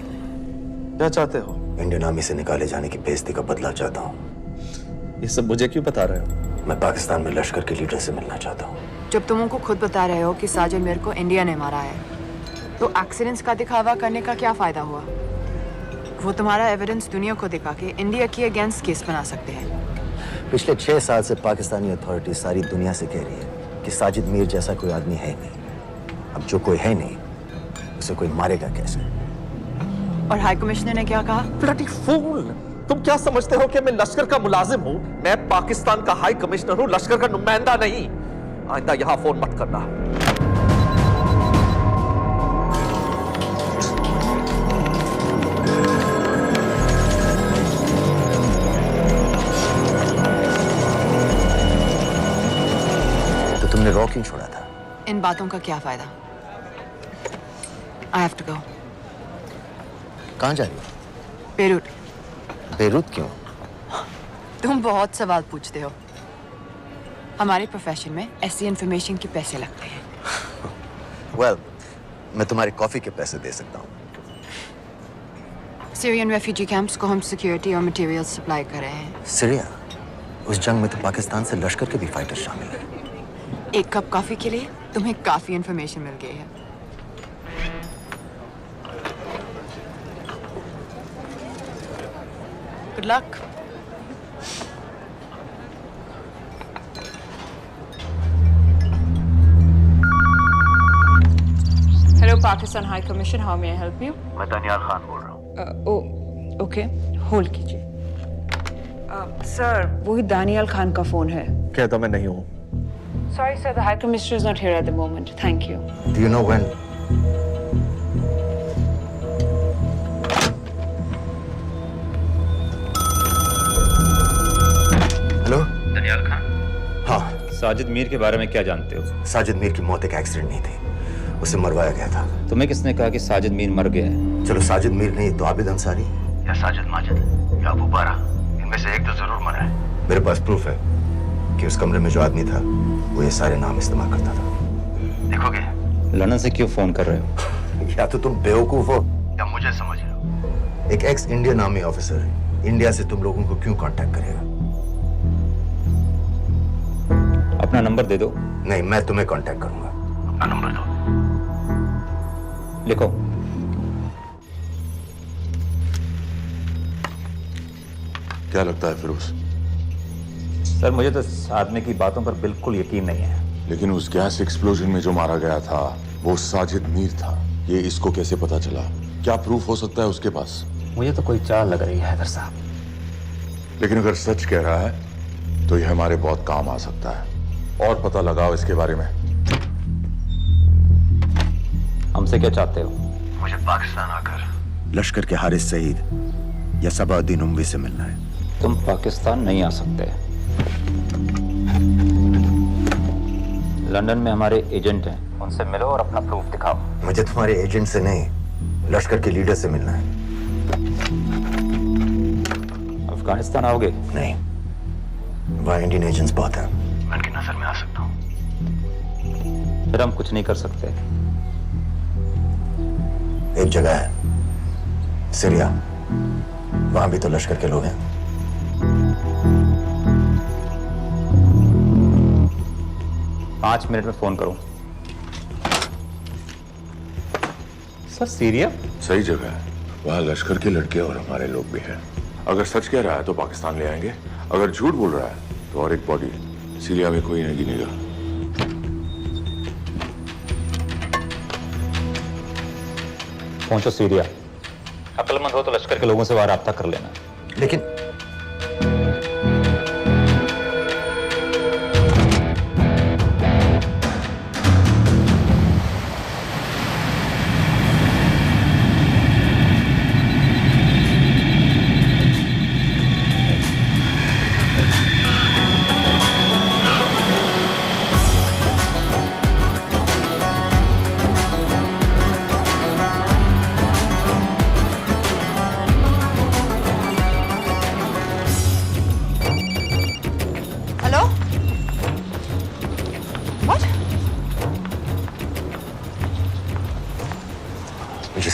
क्या चाहते हो? इंडियन आर्मी से निकाले जाने की बेइज्जती का बदला चाहता हूँ। ये सब मुझे क्यों बता रहे हो? मैं पाकिस्तान में लश्कर के लीडर से मिलना चाहता हूँ। जब तुम उनको खुद बता रहे हो कि साजिद मीर को इंडिया ने मारा है, तो एक्सीडेंट्स का दिखावा करने का क्या फायदा हुआ? वो तुम्हारा एविडेंस दुनिया को दिखा के इंडिया के अगेंस्ट केस बना सकते हैं। पिछले 6 साल से पाकिस्तानी अथॉरिटी सारी दुनिया से कह रही है कि साजिद मीर जैसा कोई आदमी है नहीं। अब जो कोई है नहीं, उसे कोई मारेगा कैसे? और हाई कमिश्नर ने क्या कहा? Bloody fool! तुम क्या समझते हो कि मैं लश्कर का मुलाजिम हूँ? मैं पाकिस्तान का हाई कमिश्नर हूँ, लश्कर का नुमाइंदा नहीं। आइंदा यहाँ फोन मत करना। तो तुमने रॉ क्यों छोड़ा था? इन बातों का क्या फायदा? I have to go. कहाँ जा रही हो? बेरूट। बेरूत क्यों? तुम बहुत सवाल पूछते हो। हमारे प्रोफेशन में ऐसी इंफॉर्मेशन के पैसे लगते हैं। Well, मैं तुम्हारी कॉफी के पैसे दे सकता हूँ। सीरियन रेफ्यूजी कैंप्स को हम सिक्योरिटी और मटेरियल सप्लाई कर रहे हैं। सीरिया? उस जंग में तो पाकिस्तान से लश्कर के भी फाइटर शामिल हैं। एक कप कॉफी के लिए तुम्हें काफी इंफॉर्मेशन मिल गई है। Good luck. Hello, Pakistan High Commission. How may I help you? मैं दनियाल खान बोल रहा हूँ। Okay. Hold कीजिए। Sir, वही दानियाल खान का फोन है। कहता मैं नहीं हूँ। Sorry, sir. The High Commissioner is not here at the moment. Thank you. Do you know when? Hello? Daniyal Khan. हाँ। साजिद मीर के बारे में क्या जानते हो? साजिद मीर की मौत एक एक्सीडेंट नहीं थी, उसे मरवाया गया था। तुम्हें किसने कहा कि साजिद मीर मर गया है? चलो साजिद मीर नहीं तो आबिद अंसारी या साजिद माजिद या अबू बारा, इनमें से एक तो जरूर मरा है। मेरे पास प्रूफ है कि उस कमरे में जो आदमी था वो ये सारे नाम इस्तेमाल करता था। देखोगे? लंदन से क्यों फोन कर रहे हो? या तो तुम बेवकूफ हो या मुझे समझ लो। एक x Indian army officer India से तुम लोगों को क्यों कांटेक्ट करेगा? अपना नंबर दे दो। नहीं, मैं तुम्हें कांटेक्ट करूंगा। अपना नंबर दो। लिखो। क्या लगता है फिरोज? सर, मुझे तो इस आदमी की बातों पर बिल्कुल यकीन नहीं है। लेकिन उस गैस एक्सप्लोजन में जो मारा गया था वो साजिद मीर था। ये इसको कैसे पता चला? क्या प्रूफ हो सकता है उसके पास? मुझे तो कोई चाल लग रही है हैदर साहब। लेकिन अगर सच कह रहा है तो ये हमारे बहुत काम आ सकता है। और पता लगाओ इसके बारे में। हमसे क्या चाहते हो? मुझे पाकिस्तान आकर लश्कर के हारिस सईद या सबाउद्दीन उमवी से मिलना है। तुम पाकिस्तान नहीं आ सकते। लंदन में हमारे एजेंट हैं, उनसे मिलो और अपना प्रूफ दिखाओ। मुझे तुम्हारे एजेंट से नहीं, लश्कर के लीडर से मिलना है। अफगानिस्तान आओगे? नहीं, वहाँ इंडियन एजेंट्स बहुत हैं। मैं उनकी नजर में आ सकता हूँ। फिर हम कुछ नहीं कर सकते। एक जगह है, सीरिया, वहां भी तो लश्कर के लोग हैं। पाँच मिनट में फोन करूं। सर, सीरिया सही जगह है। वहाँ लश्कर के लड़के और हमारे लोग भी हैं। अगर सच कह रहा है तो पाकिस्तान ले आएंगे, अगर झूठ बोल रहा है तो और एक बॉडी सीरिया में कोई नहीं गिनेगा। पहुंचो सीरिया। अक्लमंद हो तो लश्कर के लोगों से वहां राब्ता कर लेना। लेकिन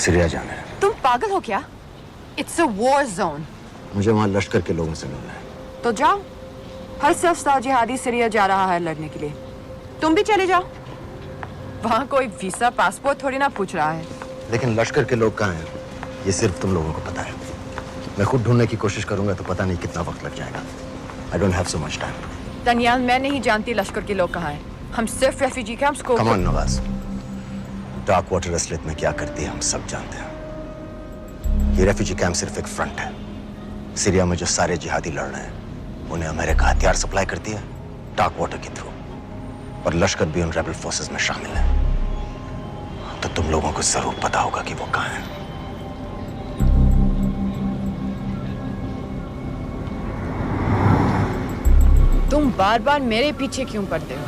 सीरिया जाना है। तुम पागल हो क्या? It's a war zone. मुझे वहां लश्कर के लोगों से मिलना है। तो जाओ। हर सफ़्तार जिहादी सीरिया जा रहा है लड़ने के लिए। तुम भी चले जाओ। वहां कोई वीसा पासपोर्ट थोड़ी ना पूछ रहा है। लेकिन लश्कर के लोग कहाँ हैं? ये सिर्फ तुम लोगों को पता है। मैं खुद ढूंढने की कोशिश करूंगा तो पता नहीं कितना वक्त लग जाएगा। I don't have so much time. Daniyal, मैं नहीं जानती लश्कर के लोग कहाँ हैं। हम सिर्फ रेफ्यूजी कैंप्स को। Come on, Nawaz. Dark water असलियत में क्या करती है हम सब जानते हैं। ये रेफ्यूजी कैंप सिर्फ एक फ्रंट है। सीरिया में जो सारे जिहादी लड़ रहे हैं उन्हें अमेरिका हथियार सप्लाई करती है डार्क वाटर के थ्रू, और लश्कर भी उन रेबल फोर्सेस में शामिल है। तो तुम लोगों को जरूर पता होगा कि वो कहाँ है। तुम बार बार मेरे पीछे क्यों पड़ते हो?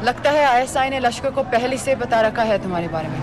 लगता है आईएसआई ने लश्कर को पहले से बता रखा है तुम्हारे बारे में।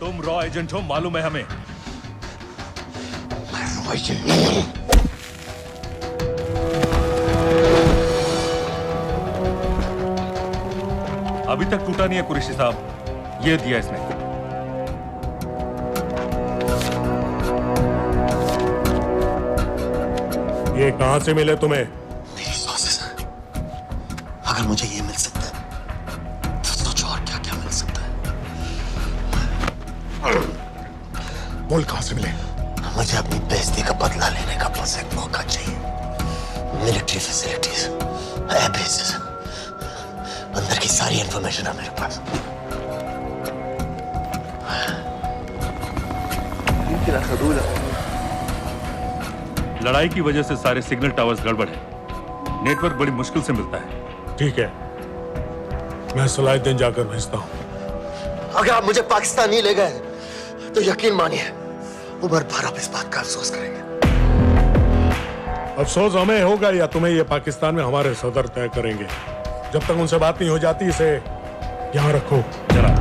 तुम रॉ एजेंट हो, मालूम है हमें। मैं रॉ एजेंट नहीं हूं। अभी तक टूटा नहीं है कुरैशी साहब। ये दिया इसने। ये कहां से मिले तुम्हें? मेरी सॉसेस। अगर मुझे ये मिल सकता है तो सोचो और क्या क्या मिल सकता है। बोल कहां से मिले? मुझे अपनी बेइज्जती का बदला लेने का बस एक मौका चाहिए। मिलिट्री फैसिलिटीज, एयर बेसेस, अंदर की सारी इंफॉर्मेशन है मेरे पास। लड़ाई की वजह से सारे सिग्नल टावर्स गड़बड़ है। नेटवर्क बड़ी मुश्किल से मिलता है। ठीक है, मैं सलाहुद्दीन जाकर भेजता हूं। अगर आप मुझे पाकिस्तान नहीं ले गए तो यकीन मानिए उमर भर आप इस बात का अफसोस करेंगे। अफसोस हमें होगा या तुम्हें ये पाकिस्तान में हमारे सदर तय करेंगे। जब तक उनसे बात नहीं हो जाती इसे यहाँ रखो। जरा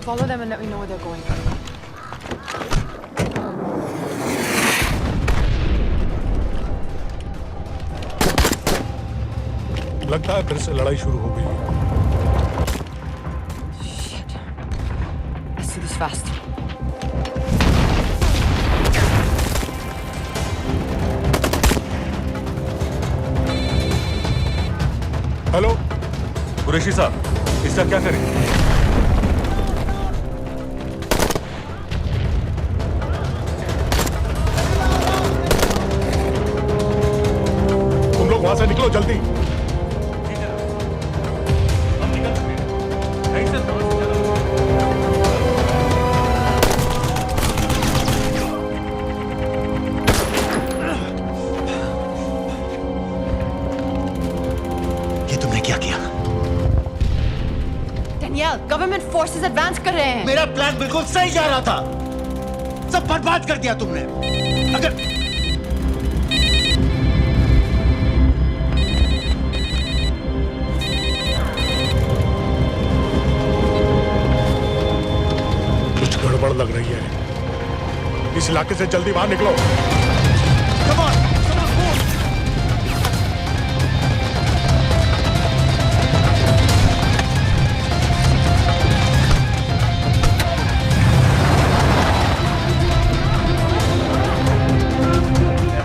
Follow them and let me know where they're going. लगता है फिर से लड़ाई शुरू हो गई है। Shit. Let's do this fast. Hello Qureshi साहब, इसका क्या करें? वहां से निकलो जल्दी। दनियाल, गवर्नमेंट फोर्सेस एडवांस कर रहे हैं। मेरा प्लान बिल्कुल सही जा रहा था, सब बर्बाद कर दिया तुमने। अगर कुछ गड़बड़ लग रही है, इस इलाके से जल्दी बाहर निकलो। Come on, move.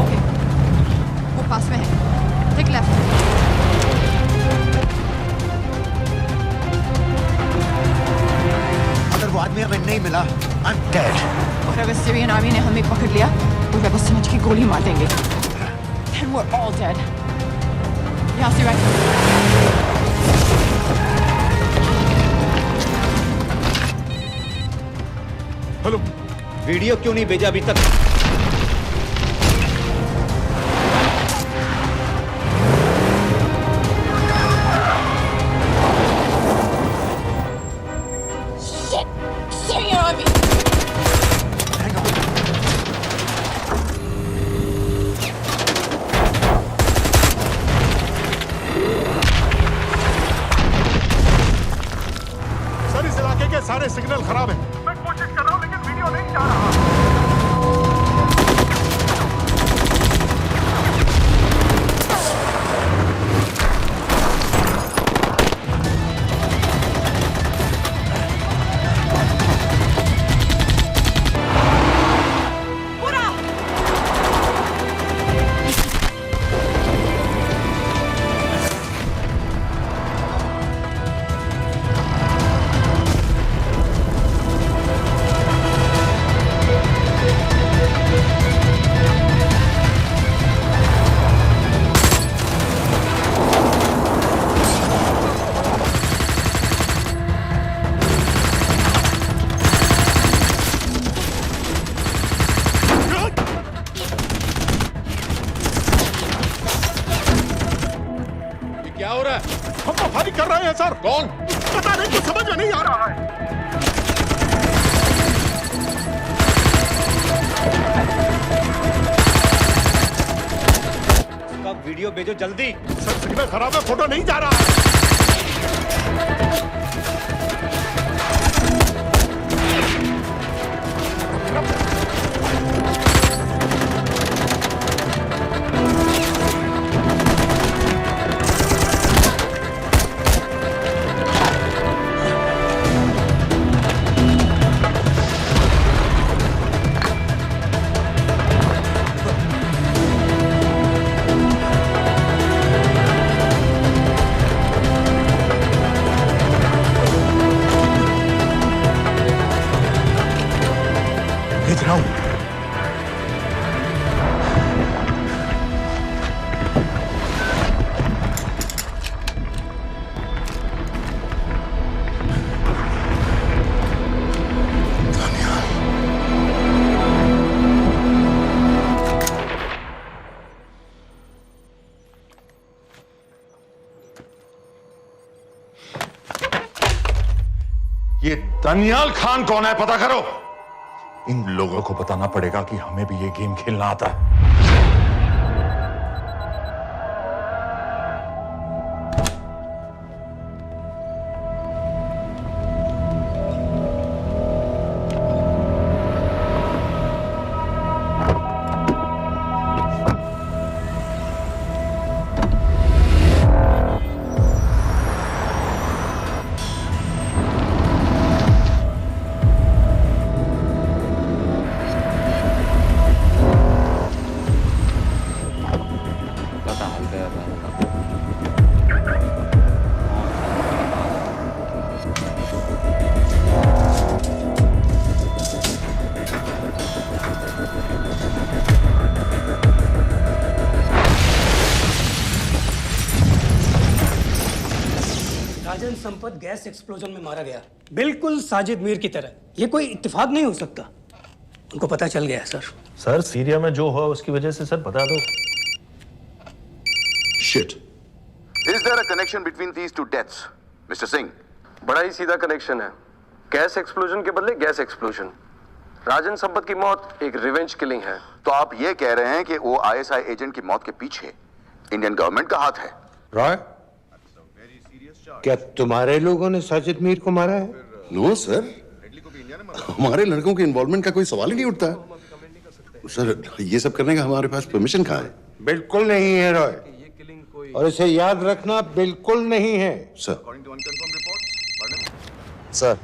ओके, वो पास में है। Take left. अगर वो आदमी हमें नहीं मिला, I'm dead. और अगर सीरियन आर्मी ने हमें पकड़ लिया तो वे बस समझ के गोली मार देंगे। Then we're all dead. यहाँ से राइट। हेलो, वीडियो क्यों नहीं भेजा अभी तक? Syrian army. सर इस इलाके के सारे सिग्नल खराब हैं। मैं कोशिश कर रहा हूं लेकिन वीडियो नहीं जा रहा। क्या हो रहा है? हम तो फायरिंग कर रहे हैं सर। कौन? पता नहीं, कुछ समझ में नहीं आ रहा है। उसका वीडियो भेजो जल्दी। सर सिग्नल खराब है, फोटो नहीं जा रहा है। भेज रहा हूं। ये दनियाल खान कौन है, पता करो। इन लोगों को बताना पड़ेगा कि हमें भी ये गेम खेलना आता है। राजन संपत गैस एक्सप्लोजन में मारा गया, बिल्कुल साजिद मीर की तरह। ये कोई इत्तेफाक नहीं हो सकता। उनको पता चल गया है सर। सर सीरिया में जो हुआ उसकी वजह से सर बता दो। Shit, Is there a connection between these two deaths, Mr. Singh? बड़ा ही सीधा कनेक्शन है। गैस एक्सप्लोजन के बदले गैस एक्सप्लोजन। राजन संपत की मौत एक रिवेंज किलिंग है। तो आप ये कह रहे हैं कि वो आईएसआई एजेंट की मौत के पीछे इंडियन गवर्नमेंट का हाथ है? रॉय, क्या तुम्हारे लोगों ने साजिद मीर को मारा है? नो सर, हमारे लड़कों के इन्वॉल्वमेंट का कोई सवाल ही नहीं उठता। सर, ये सब करने का हमारे पास परमिशन कहाँ है? बिल्कुल नहीं है रॉय, और इसे याद रखना बिल्कुल नहीं है। सर,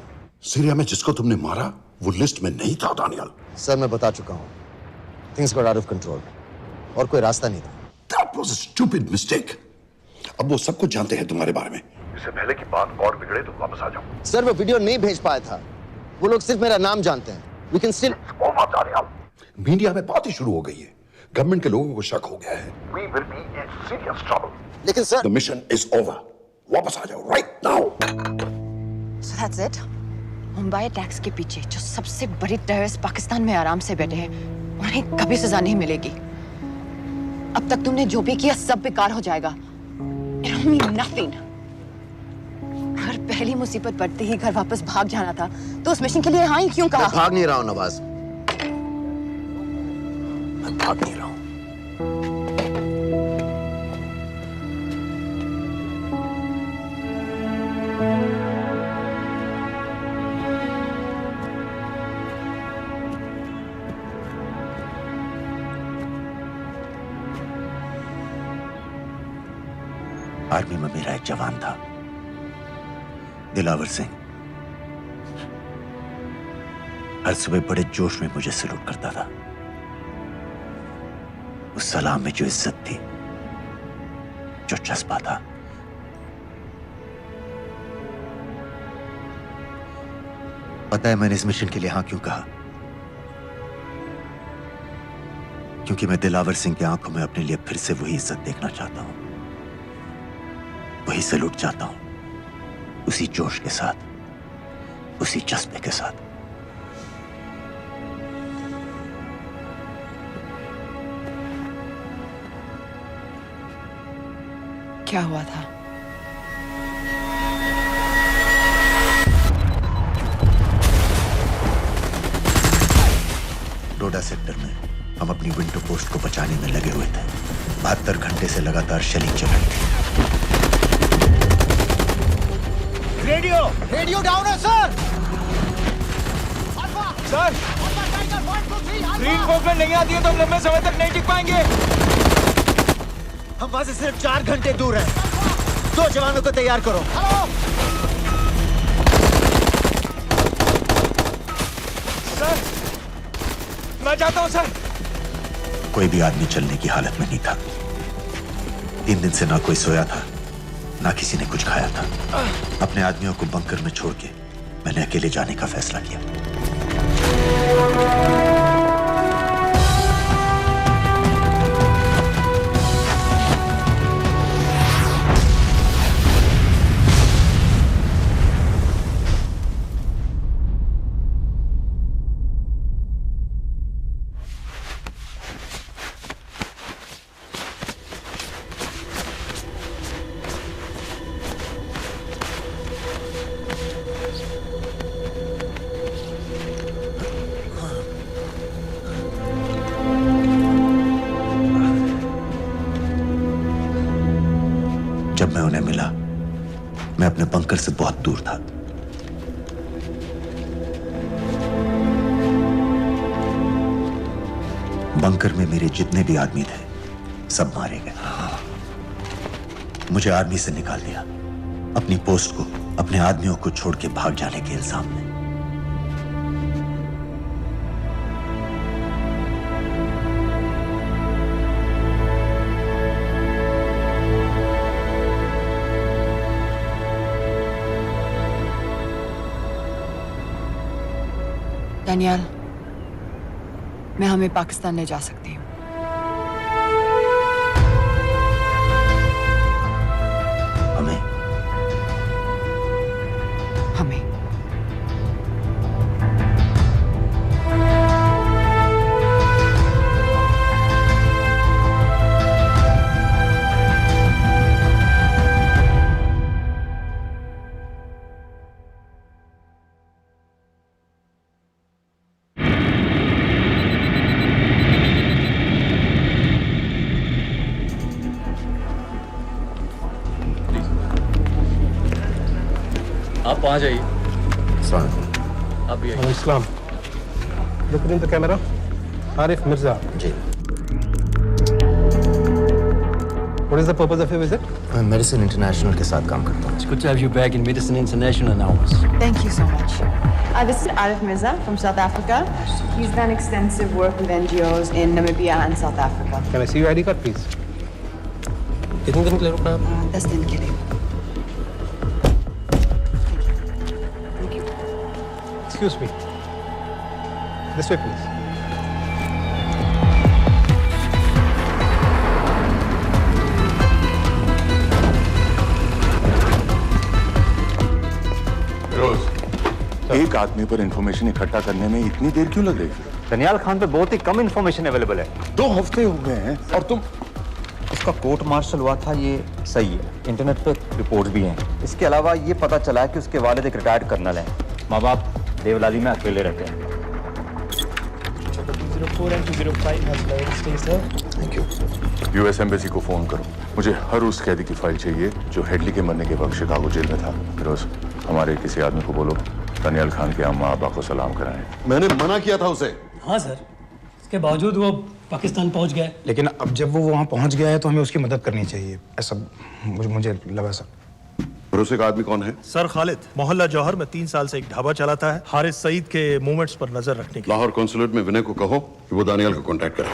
सीरिया में जिसको तुमने मारा वो लिस्ट में नहीं था दानियाल। सर, मैं बता चुका हूँ, things got out of control और कोई रास्ता नहीं था। That was a stupid mistake. अब वो सब कुछ जानते हैं तुम्हारे बारे में। इससे पहले की बात और बिगड़े तो वापस आ जाओ। सर, वो वीडियो नहीं भेज पाया था, वो लोग सिर्फ मेरा नाम जानते हैं। We can still... मीडिया में बात ही शुरू हो गई है, गवर्नमेंट के लोगों को शक हो गया है। We will be in serious trouble. लेकिन sir, The mission is over. वापस आ जाओ right now. So that's it? Mumbai attacks के पीछे जो सबसे बड़ी टेररिस्ट पाकिस्तान में आराम से बैठे हैं, उन्हें कभी सजा नहीं मिलेगी। अब तक तुमने जो भी किया सब बेकार हो जाएगा। It'll mean nothing. अगर पहली मुसीबत पड़ते ही घर वापस भाग जाना था, तो उस मिशन के लिए हाँ ही क्यों कहा? मैं भाग नहीं रहा हूँ नवाज, मैं भाग नहीं रहा हूँ। आर्मी में मेरा एक जवान था, दिलावर सिंह। हर सुबह बड़े जोश में मुझे सलूट करता था। उस सलाम में जो इज्जत थी, जो जज्बा था, पता है मैंने इस मिशन के लिए हाँ क्यों कहा? क्योंकि मैं दिलावर सिंह की आंखों में अपने लिए फिर से वही इज्जत देखना चाहता हूं, वही सलूट चाहता हूं, उसी जोश के साथ, उसी जज्बे के साथ। क्या हुआ था? डोडा सेक्टर में हम अपनी विंडो पोस्ट को बचाने में लगे हुए थे। 72 घंटे से लगातार शेलिंग चल रही थी। रेडियो डाउन है सर। सर, ग्रीन वॉकलैंड नहीं आती है तो हम लंबे समय तक नहीं टिक पाएंगे। हम वहां से सिर्फ 4 घंटे दूर हैं। 2 जवानों को तैयार करो। सर, मैं जाता हूं सर। कोई भी आदमी चलने की हालत में नहीं था। 3 दिन से ना कोई सोया था, ना किसी ने कुछ खाया था। अपने आदमियों को बंकर में छोड़ के मैंने अकेले जाने का फैसला किया। जब मैं उन्हें मिला, मैं अपने बंकर से बहुत दूर था। बंकर में मेरे जितने भी आदमी थे, सब मारे गए। मुझे आर्मी से निकाल दिया, अपनी पोस्ट को, अपने आदमियों को छोड़ के भाग जाने के इल्जाम में। दानियाल, मैं हमें पाकिस्तान ले जा सकती हूँ। हमें? हमें। आप वहाँ जाइए। आप भी आइए। Islam. Look in the camera. Arif Mirza. जी। What is the purpose of your visit? मैं मेडिसिन इंटरनेशनल के साथ काम करता हूँ। It's good to have you back in Medicine International now. Thank you so much. This is Arif Mirza from South Africa. He's done extensive work with NGOs in Namibia and South Africa. Can I see your ID card, please? कितने दिन के लिए रुकना है? 10 दिन के लिए। Excuse me. This way, please. एक आदमी पर इंफॉर्मेशन इकट्ठा करने में इतनी देर क्यों लग रही है? दनियाल खान पे बहुत ही कम इंफॉर्मेशन अवेलेबल है। 2 हफ्ते हो गए हैं और तुम। उसका कोर्ट मार्शल हुआ था, ये सही है। इंटरनेट पे रिपोर्ट भी हैं। इसके अलावा ये पता चला है कि उसके वालिद एक रिटायर्ड कर्नल हैं। माँ बाप देवलाली में अकेले रहते हैं। 204 and 205 has been stay, sir. Thank you. US embassy को फोन करो। मुझे हर उस कैदी की फाइल चाहिए जो हेडली के मरने के वक्त शिकागो जेल में था। फिरोज, हमारे किसी आदमी को बोलो दनियाल खान के अम्मा अब्बा को सलाम कराएं। मैंने मना किया था उसे। हाँ सर, इसके बावजूद वो पाकिस्तान पहुंच गया। लेकिन अब जब वो वहाँ पहुँच गया है तो हमें उसकी मदद करनी चाहिए, ऐसा मुझे लगा सर। भरोसे का आदमी कौन है? सर खालिद, मोहल्ला जौहर में 3 साल से एक ढाबा चलाता है, हारिस सईद के मूवमेंट्स पर नजर रखने के। लाहौर कॉन्सुलेट में विनय को कहो कि वो दानियाल को कांटेक्ट करे।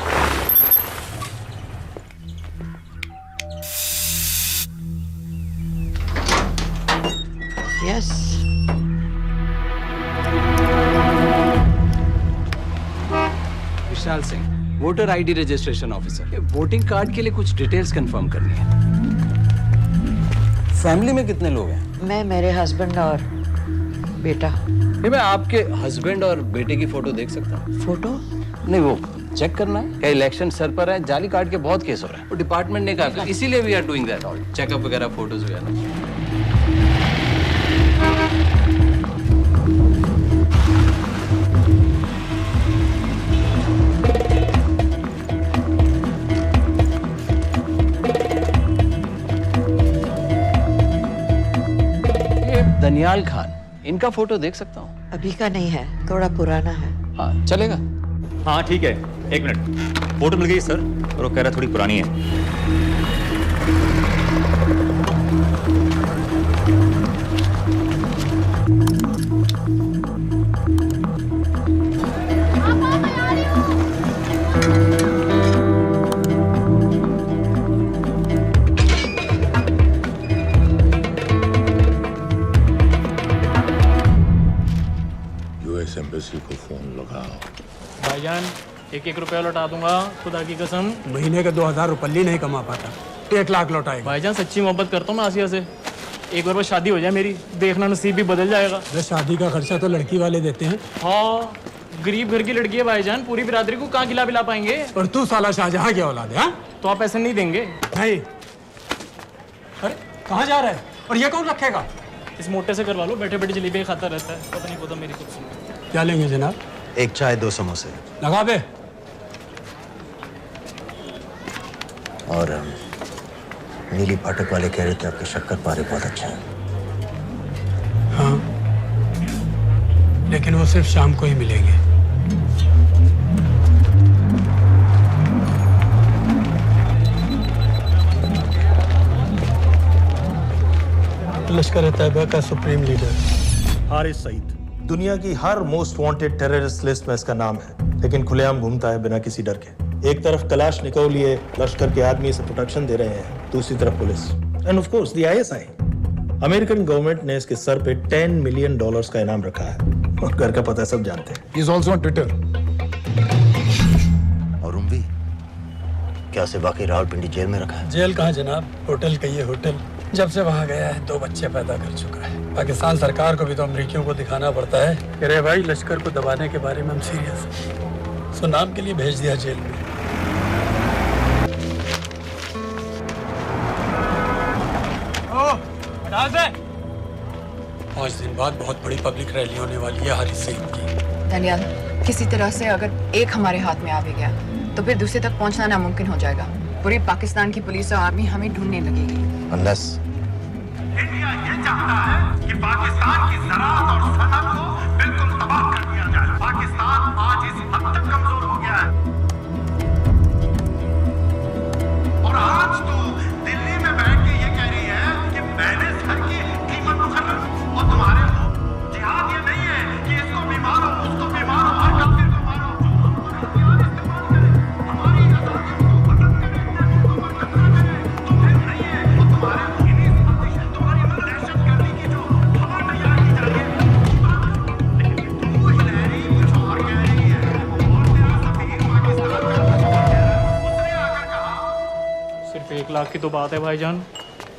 Yes. Vishal Singh, voter ID registration officer. Voting card के लिए कुछ डिटेल्स कंफर्म करनी है। फैमिली में कितने लोग हैं? मैं, मेरे हस्बैंड और बेटा। मैं आपके हस्बैंड और बेटे की फोटो देख सकता हूँ? फोटो? नहीं, वो चेक करना है। क्या इलेक्शन सर पर है? जाली कार्ड के बहुत केस हो रहे हैं। वो डिपार्टमेंट ने कहा, इसीलिए we are doing that all checkup वगैरह, फोटोज वगैरह। दनियाल खान, इनका फोटो देख सकता हूँ? अभी का नहीं है, थोड़ा पुराना है। हाँ, चलेगा? हाँ ठीक है, 1 मिनट। फोटो मिल गई सर, और वो कह रहा थोड़ी पुरानी है। एम्बेसी को फोन लगाओ। भाईजान, 1-1 रुपया लौटा दूंगा, खुदा की कसम। महीने के 2000 रुपये नहीं कमा पाता, 1 लाख लौटाएगा। भाईजान सच्ची मोहब्बत करता हूँ मैं आसिया से। एक बार बस शादी हो जाए मेरी, देखना नसीब भी बदल जाएगा। अरे शादी का खर्चा तो लड़की वाले देते हैं। हाँ, गरीब घर की लड़की है भाईजान, पूरी बिरादरी को कहाँ खिला पिला पाएंगे। और तू साला शाहजहां की औलाद है? तो आप ऐसे नहीं देंगे? नहीं। अरे कहाँ जा रहा है? और ये कौन रखेगा? इस मोटे से करवा लो, बैठे बैठे जलेबी खाता रहता है, पता नहीं पता मेरी कुछ। क्या लेंगे जनाब? 1 चाय 2 समोसे। लगा बे। और नीली फाटक वाले कह रहे थे आपके शक्कर पारे बहुत अच्छा है। हाँ, लेकिन वो सिर्फ शाम को ही मिलेंगे। लश्कर तैयबा का सुप्रीम लीडर हारिस सईद, दुनिया की हर मोस्ट वांटेड टेररिस्ट लिस्ट में इसका नाम है, लेकिन खुलेआम घूमता है बिना किसी डर के। एक तरफ कलाशनिकोव लिए लश्कर के आदमी इसे प्रोटेक्शन दे रहे हैं, दूसरी तरफ police end of course the ISI. American government ने इसके सर पे $10 मिलियन का इनाम रखा है, और घर का पता सब जानते हैं। He is also on Twitter. और उम्वी, क्या उसे वाकई रावलपिंडी जेल में रखा है? जेल कहाँ जनाब, होटल का ये होटल। जब से वहाँ गया है 2 बच्चे पैदा कर चुका है। पाकिस्तान सरकार को भी तो अमरीकियों को दिखाना पड़ता है। अरे भाई, लश्कर को दबाने के बारे में हम सीरियस हैं। सो नाम के लिए भेज दिया जेल में। पाँच दिन बाद बहुत बड़ी पब्लिक रैली होने वाली है हारिस सईद की। दनियाल, किसी तरह से अगर एक हमारे हाथ में आ भी गया तो फिर दूसरे तक पहुंचना नामुमकिन हो जाएगा। पूरी पाकिस्तान की पुलिस और आर्मी हमें ढूंढने लगेगी। Unless दुनिया ये चाहता है कि पाकिस्तान की ज़राअत और सनअत को बिल्कुल तबाह कर दिया जाए। पाकिस्तान आज इस हद तक कमजोर हो गया है और आज तो दिल्ली में बैठ के ये कह रही है कि मैंने सर की कीमत मुकर्रर और तुम्हारे हो। जिहाद ये नहीं है कि इसको भी मारो, उसको भी मारो, हर काफिर को मारो। सिर्फ 1 लाख की तो बात है भाईजान,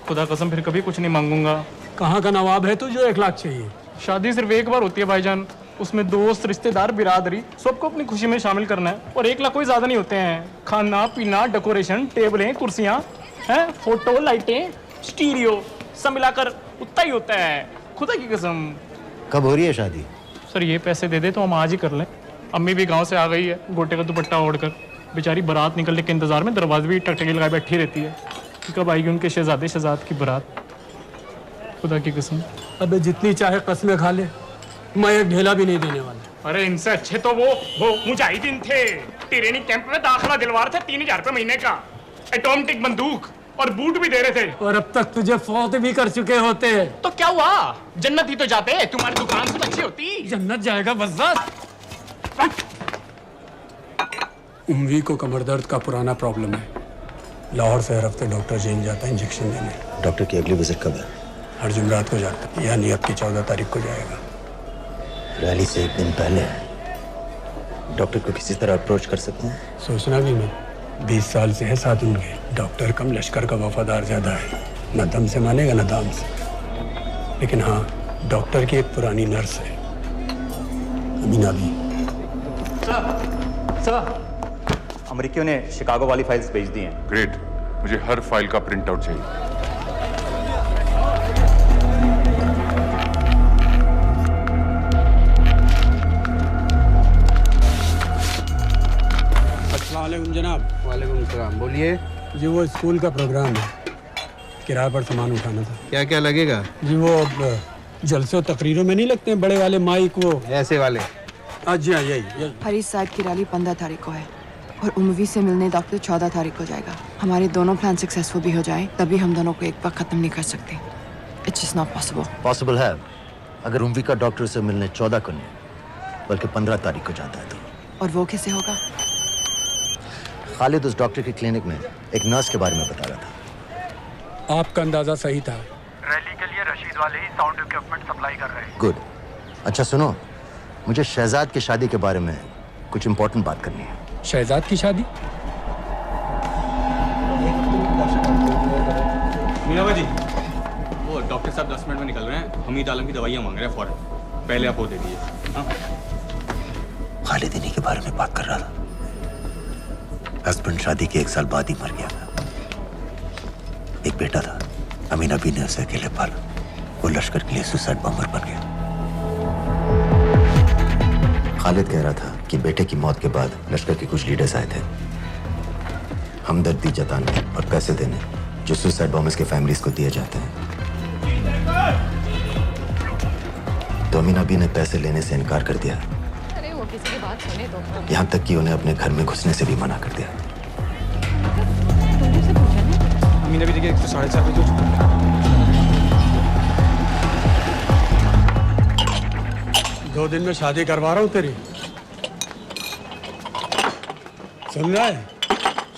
खुदा कसम फिर कभी कुछ नहीं मांगूंगा। कहाँ का नवाब है तू जो 1 लाख चाहिए? शादी सिर्फ एक बार होती है भाईजान, उसमें दोस्त रिश्तेदार बिरादरी सबको अपनी खुशी में शामिल करना है और 1 लाख कोई ज्यादा नहीं होते हैं। खाना पीना, डेकोरेशन, टेबलें, कुर्सियां हैं, फोटो, लाइटें, स्टीरियो सब मिलाकर उतना ही होता है, खुदा की कसम। कब हो रही है शादी? सर ये पैसे दे दे तो हम आज ही कर लें। अम्मी भी गांव से आ गई है गोटे का दुपट्टा ओढ़कर, बेचारी बारात निकलने के इंतजार में दरवाजे भी टकटकी लगाए बैठी रहती है कि कब आएगी उनके शहजाद की बारात, खुदा की कसम। अबे जितनी चाहे कस्में खा ले, मैं एक ढेला भी नहीं देने वाला। अरे इनसे अच्छे तो वो मुजाहिदीन थे, ट्रेनिंग कैंप में दाखिला दिलवा रहे थे 3000 रुपए महीने का, एटॉमिक बंदूक और बूट भी दे रहे थे। और अब तक तुझे फौत भी कर चुके होते। तो क्या हुआ, जन्नत ही तो जाते, तुम्हारी दुकान से अच्छी होती। जन्नत जाएगा बस। उम्वी को कमर दर्द का पुराना प्रॉब्लम है, लाहौर से हर हफ्ते डॉक्टर जेल जाता है इंजेक्शन देने। डॉक्टर की अगली विजिट कब है? हर जुमरात को जाता है, यानी अब की 14 तारीख को जाएगा। रैली से 1 दिन पहले डॉक्टर को किसी तरह अप्रोच कर सकते हैं? सोचना भी नहीं, 20 साल से है साथ उनके। डॉक्टर कम लश्कर का वफादार ज्यादा है, न दम से मानेगा न दाम से। लेकिन हाँ, डॉक्टर की एक पुरानी नर्स है अमीना भी। सर अमेरिकियों ने शिकागो वाली फाइल्स भेज दी हैं। ग्रेट, मुझे हर फाइल का प्रिंट आउट चाहिए। अस्सलामुअलैकुम जनाब। वालेकुम सलाम, बोलिए। जी वो स्कूल का प्रोग्राम है, किराए पर सामान उठाना था। क्या क्या लगेगा? जी वो जलसे और तकरीरों में नहीं लगते हैं बड़े वाले माइक, वो ऐसे वाले? जी हाँ, यही। हरीश साहब की रैली 15 तारीख को है और उम्वी से मिलने डॉक्टर 14 तारीख को जाएगा। हमारे दोनों प्लान सक्सेसफुल भी हो जाए तभी हम दोनों को एक बार खत्म नहीं कर सकते। It's just not possible. Possible है अगर उम्वी का डॉक्टर से मिलने 14 को नहीं बल्कि 15 तारीख को जाता है तो। और वो कैसे होगा? खालिद उस डॉक्टर की क्लिनिक में एक नर्स के बारे में बता रहा था। आपका अंदाजा सही था। रैली के लिए रशीद वाले ही साउंड इक्विपमेंट सप्लाई कर रहे हैं। गुड। अच्छा सुनो, मुझे शहजाद की शादी के बारे में कुछ इंपॉर्टेंट बात करनी है। शहजाद की शादी? मीनाबा जी, वो डॉक्टर साहब 10 मिनट में निकल रहे हैं, हमीद आलम की दवाइयाँ मांग रहे हैं फौरन, पहले आप वो दे दीजिए। हाँ? खालिद इन्हीं के बारे में बात कर रहा था। हस्बैंड शादी के 1 साल बाद ही मर गया था। एक बेटा था, अमीना बी ने उसे अकेले पाला। वो लश्कर के लिए सुसाइड बॉम्बर बन गया। खालिद कह रहा था कि बेटे की मौत के बाद लश्कर के कुछ लीडर्स आए थे हमदर्दी जताने और पैसे देने जो सुसाइड बॉम्बर्स के फैमिलीज को दिए जाते हैं। तो अमीना बी ने पैसे लेने से इनकार कर दिया। अरे वो किसी की बात सुने तो। यहाँ तक कि उन्हें अपने घर में घुसने से भी मना कर दिया। अमीना भी देखिए 4:30 बजे। दो दिन में शादी करवा रहा हूँ तेरी, सुन रहा है?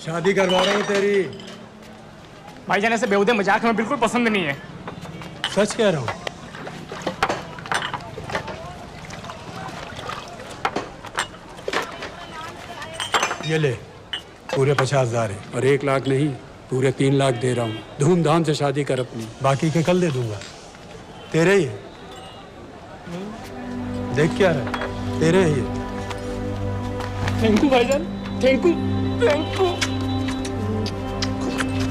शादी करवा रहा हूँ तेरी। भाईजान ऐसे बेहुदे मजाक में बिल्कुल पसंद नहीं है। सच कह रहा हूँ। ये ले, पूरे 50,000 है और 1 लाख नहीं, पूरे 3 लाख दे रहा हूँ। धूमधाम से शादी कर अपनी, बाकी के कल दे दूंगा। तेरे ही है, देख क्या रहा है, तेरे ही है। थैंक यू भाईजान, थैंक यू, थैंक यू।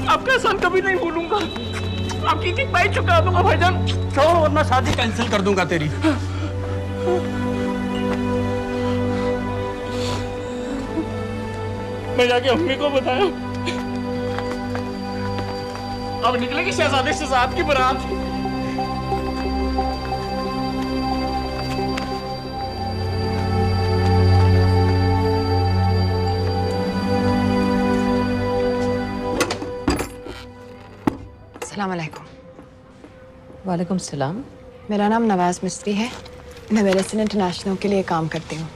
आपका एहसान कभी नहीं भूलूंगा। आपकी एक पाई चुका दूंगा भाईजान। छोड़ वरना शादी कैंसिल कर दूंगा तेरी। मैं जाके अम्मी को बताया। अब निकलेगी शहजादे शहजाद की बारात। अस्सलाम वालेकुम। वालेकुम सलाम। मेरा नाम नवाज मिस्त्री है। मैं मेडिसिन इंटरनेशनल के लिए काम करती हूँ।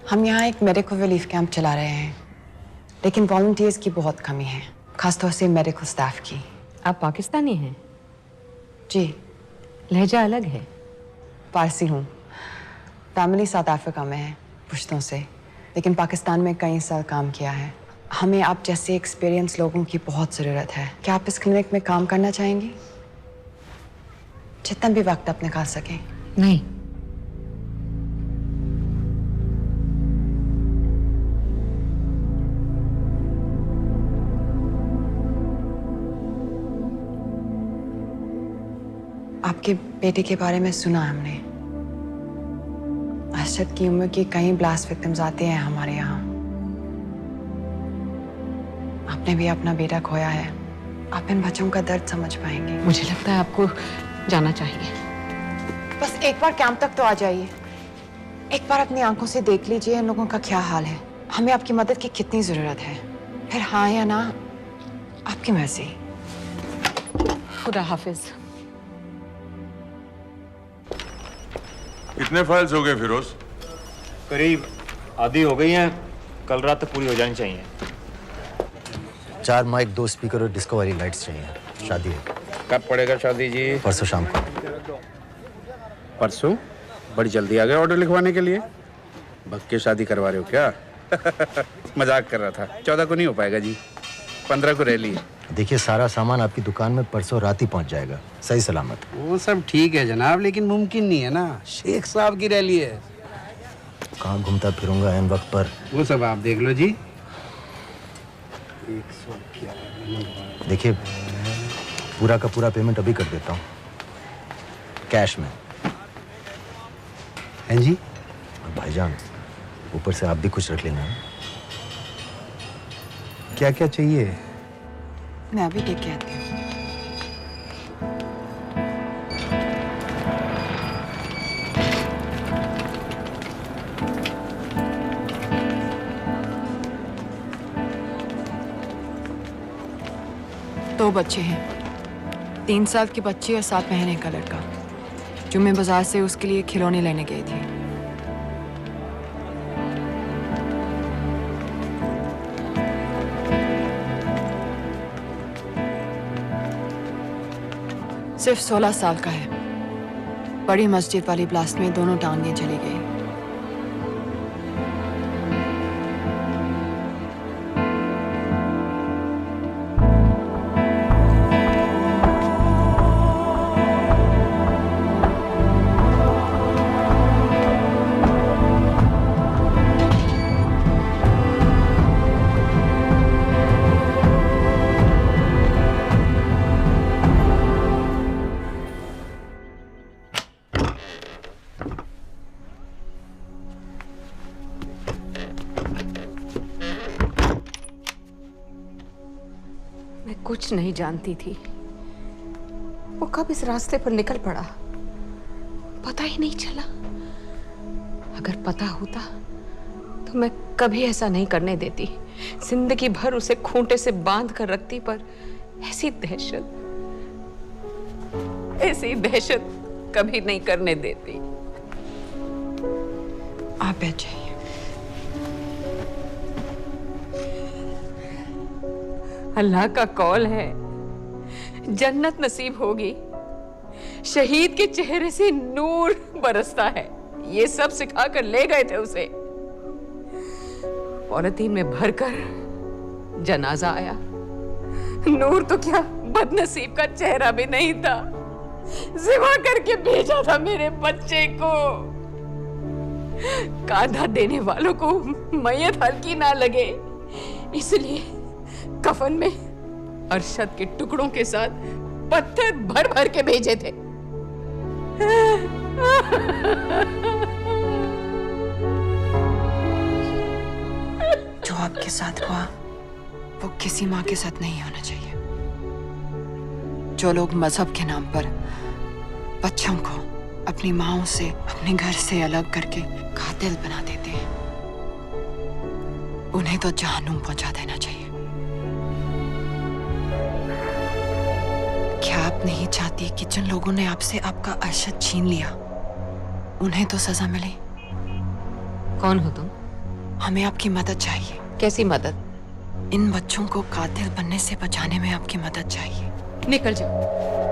हम यहाँ एक मेडिकल रिलीफ कैंप चला रहे हैं, लेकिन वॉलंटियर्स की बहुत कमी है, खासतौर से मेडिकल स्टाफ की। आप पाकिस्तानी हैं? जी। लहजा अलग है। पारसी हूँ। फैमिली साउथ अफ्रीका में है पुश्तों से, लेकिन पाकिस्तान में कई साल काम किया है। हमें आप जैसे एक्सपीरियंस लोगों की बहुत ज़रूरत है। क्या आप इस क्लिनिक में काम करना चाहेंगी? जितना भी वक्त आप निकाल सकें। नहीं। आपके बेटे के बारे में सुना हमने। अरशद की उम्र के कई ब्लास्ट विक्टिम्स आते हैं हमारे यहाँ। आपने भी अपना बेटा खोया है। आप इन बच्चों का दर्द समझ पाएंगे। मुझे लगता है आपको जाना चाहिए। बस एक बार कैंप तक तो आ जाइए। एक बार अपनी आंखों से देख लीजिए इन लोगों का क्या हाल है। हमें आपकी मदद की कितनी जरूरत है। फिर हाँ या ना आपकी मर्जी। खुदा हाफिज। कितने फाइल्स हो गए फिरोज? करीब आधी हो गई हैं। कल रात तक पूरी हो जानी चाहिए। 4 माइक, 2 स्पीकर और डिस्को वाली लाइट्स चाहिए। शादी है। कब पड़ेगा शादी जी? परसों शाम को। परसों? बड़ी जल्दी आ गए ऑर्डर लिखवाने के लिए। भग के शादी करवा रहे हो क्या? मजाक कर रहा था। 14 को नहीं हो पाएगा जी, 15 को रैली है। देखिए, सारा सामान आपकी दुकान में परसों रात ही पहुंच जाएगा, सही सलामत। वो सब ठीक है जनाब, लेकिन मुमकिन नहीं है ना। शेख साहब की रैली है। कहाँ घूमता फिरूंगा इन वक्त पर? वो सब आप देख लो जी। देखिए, पूरा का पूरा पेमेंट अभी कर देता हूँ, कैश में। हैं जी? और भाईजान, ऊपर से आप भी कुछ रख लेना। क्या क्या चाहिए? मैं अभी देख के आती हूँ। दो बच्चे हैं, 3 साल की बच्ची और 7 महीने का लड़का, जो मैं बाजार से उसके लिए खिलौने लेने गई थी। सिर्फ 16 साल का है। बड़ी मस्जिद वाली ब्लास्ट में दोनों टांगें चली गई। कुछ नहीं जानती थी। वो कब इस रास्ते पर निकल पड़ा, पता ही नहीं चला। अगर पता होता तो मैं कभी ऐसा नहीं करने देती। जिंदगी भर उसे खूंटे से बांध कर रखती, पर ऐसी दहशत कभी नहीं करने देती। आप बैठ जाइए। अल्लाह का कौल है, जन्नत नसीब होगी। शहीद के चेहरे से नूर बरसता है। ये सब सिखा कर ले गए थे उसे। पॉलिथीन में भरकर जनाजा आया। नूर तो क्या, बदनसीब का चेहरा भी नहीं था। जिवा करके भेजा था मेरे बच्चे को। कांधा देने वालों को मैयत हल्की ना लगे, इसलिए कफन में अरशद के टुकड़ों के साथ पत्थर भर भर के भेजे थे। जो आपके साथ हुआ वो किसी माँ के साथ नहीं होना चाहिए। जो लोग मजहब के नाम पर बच्चों को अपनी माँओं से, अपने घर से अलग करके कातिल बना देते हैं, उन्हें तो जहन्नुम पहुंचा देना चाहिए। आप नहीं चाहती कि जिन लोगों ने आपसे आपका अरशद छीन लिया उन्हें तो सजा मिले? कौन हो तुम? हमें आपकी मदद चाहिए। कैसी मदद? इन बच्चों को कातिल बनने से बचाने में आपकी मदद चाहिए। निकल जाओ।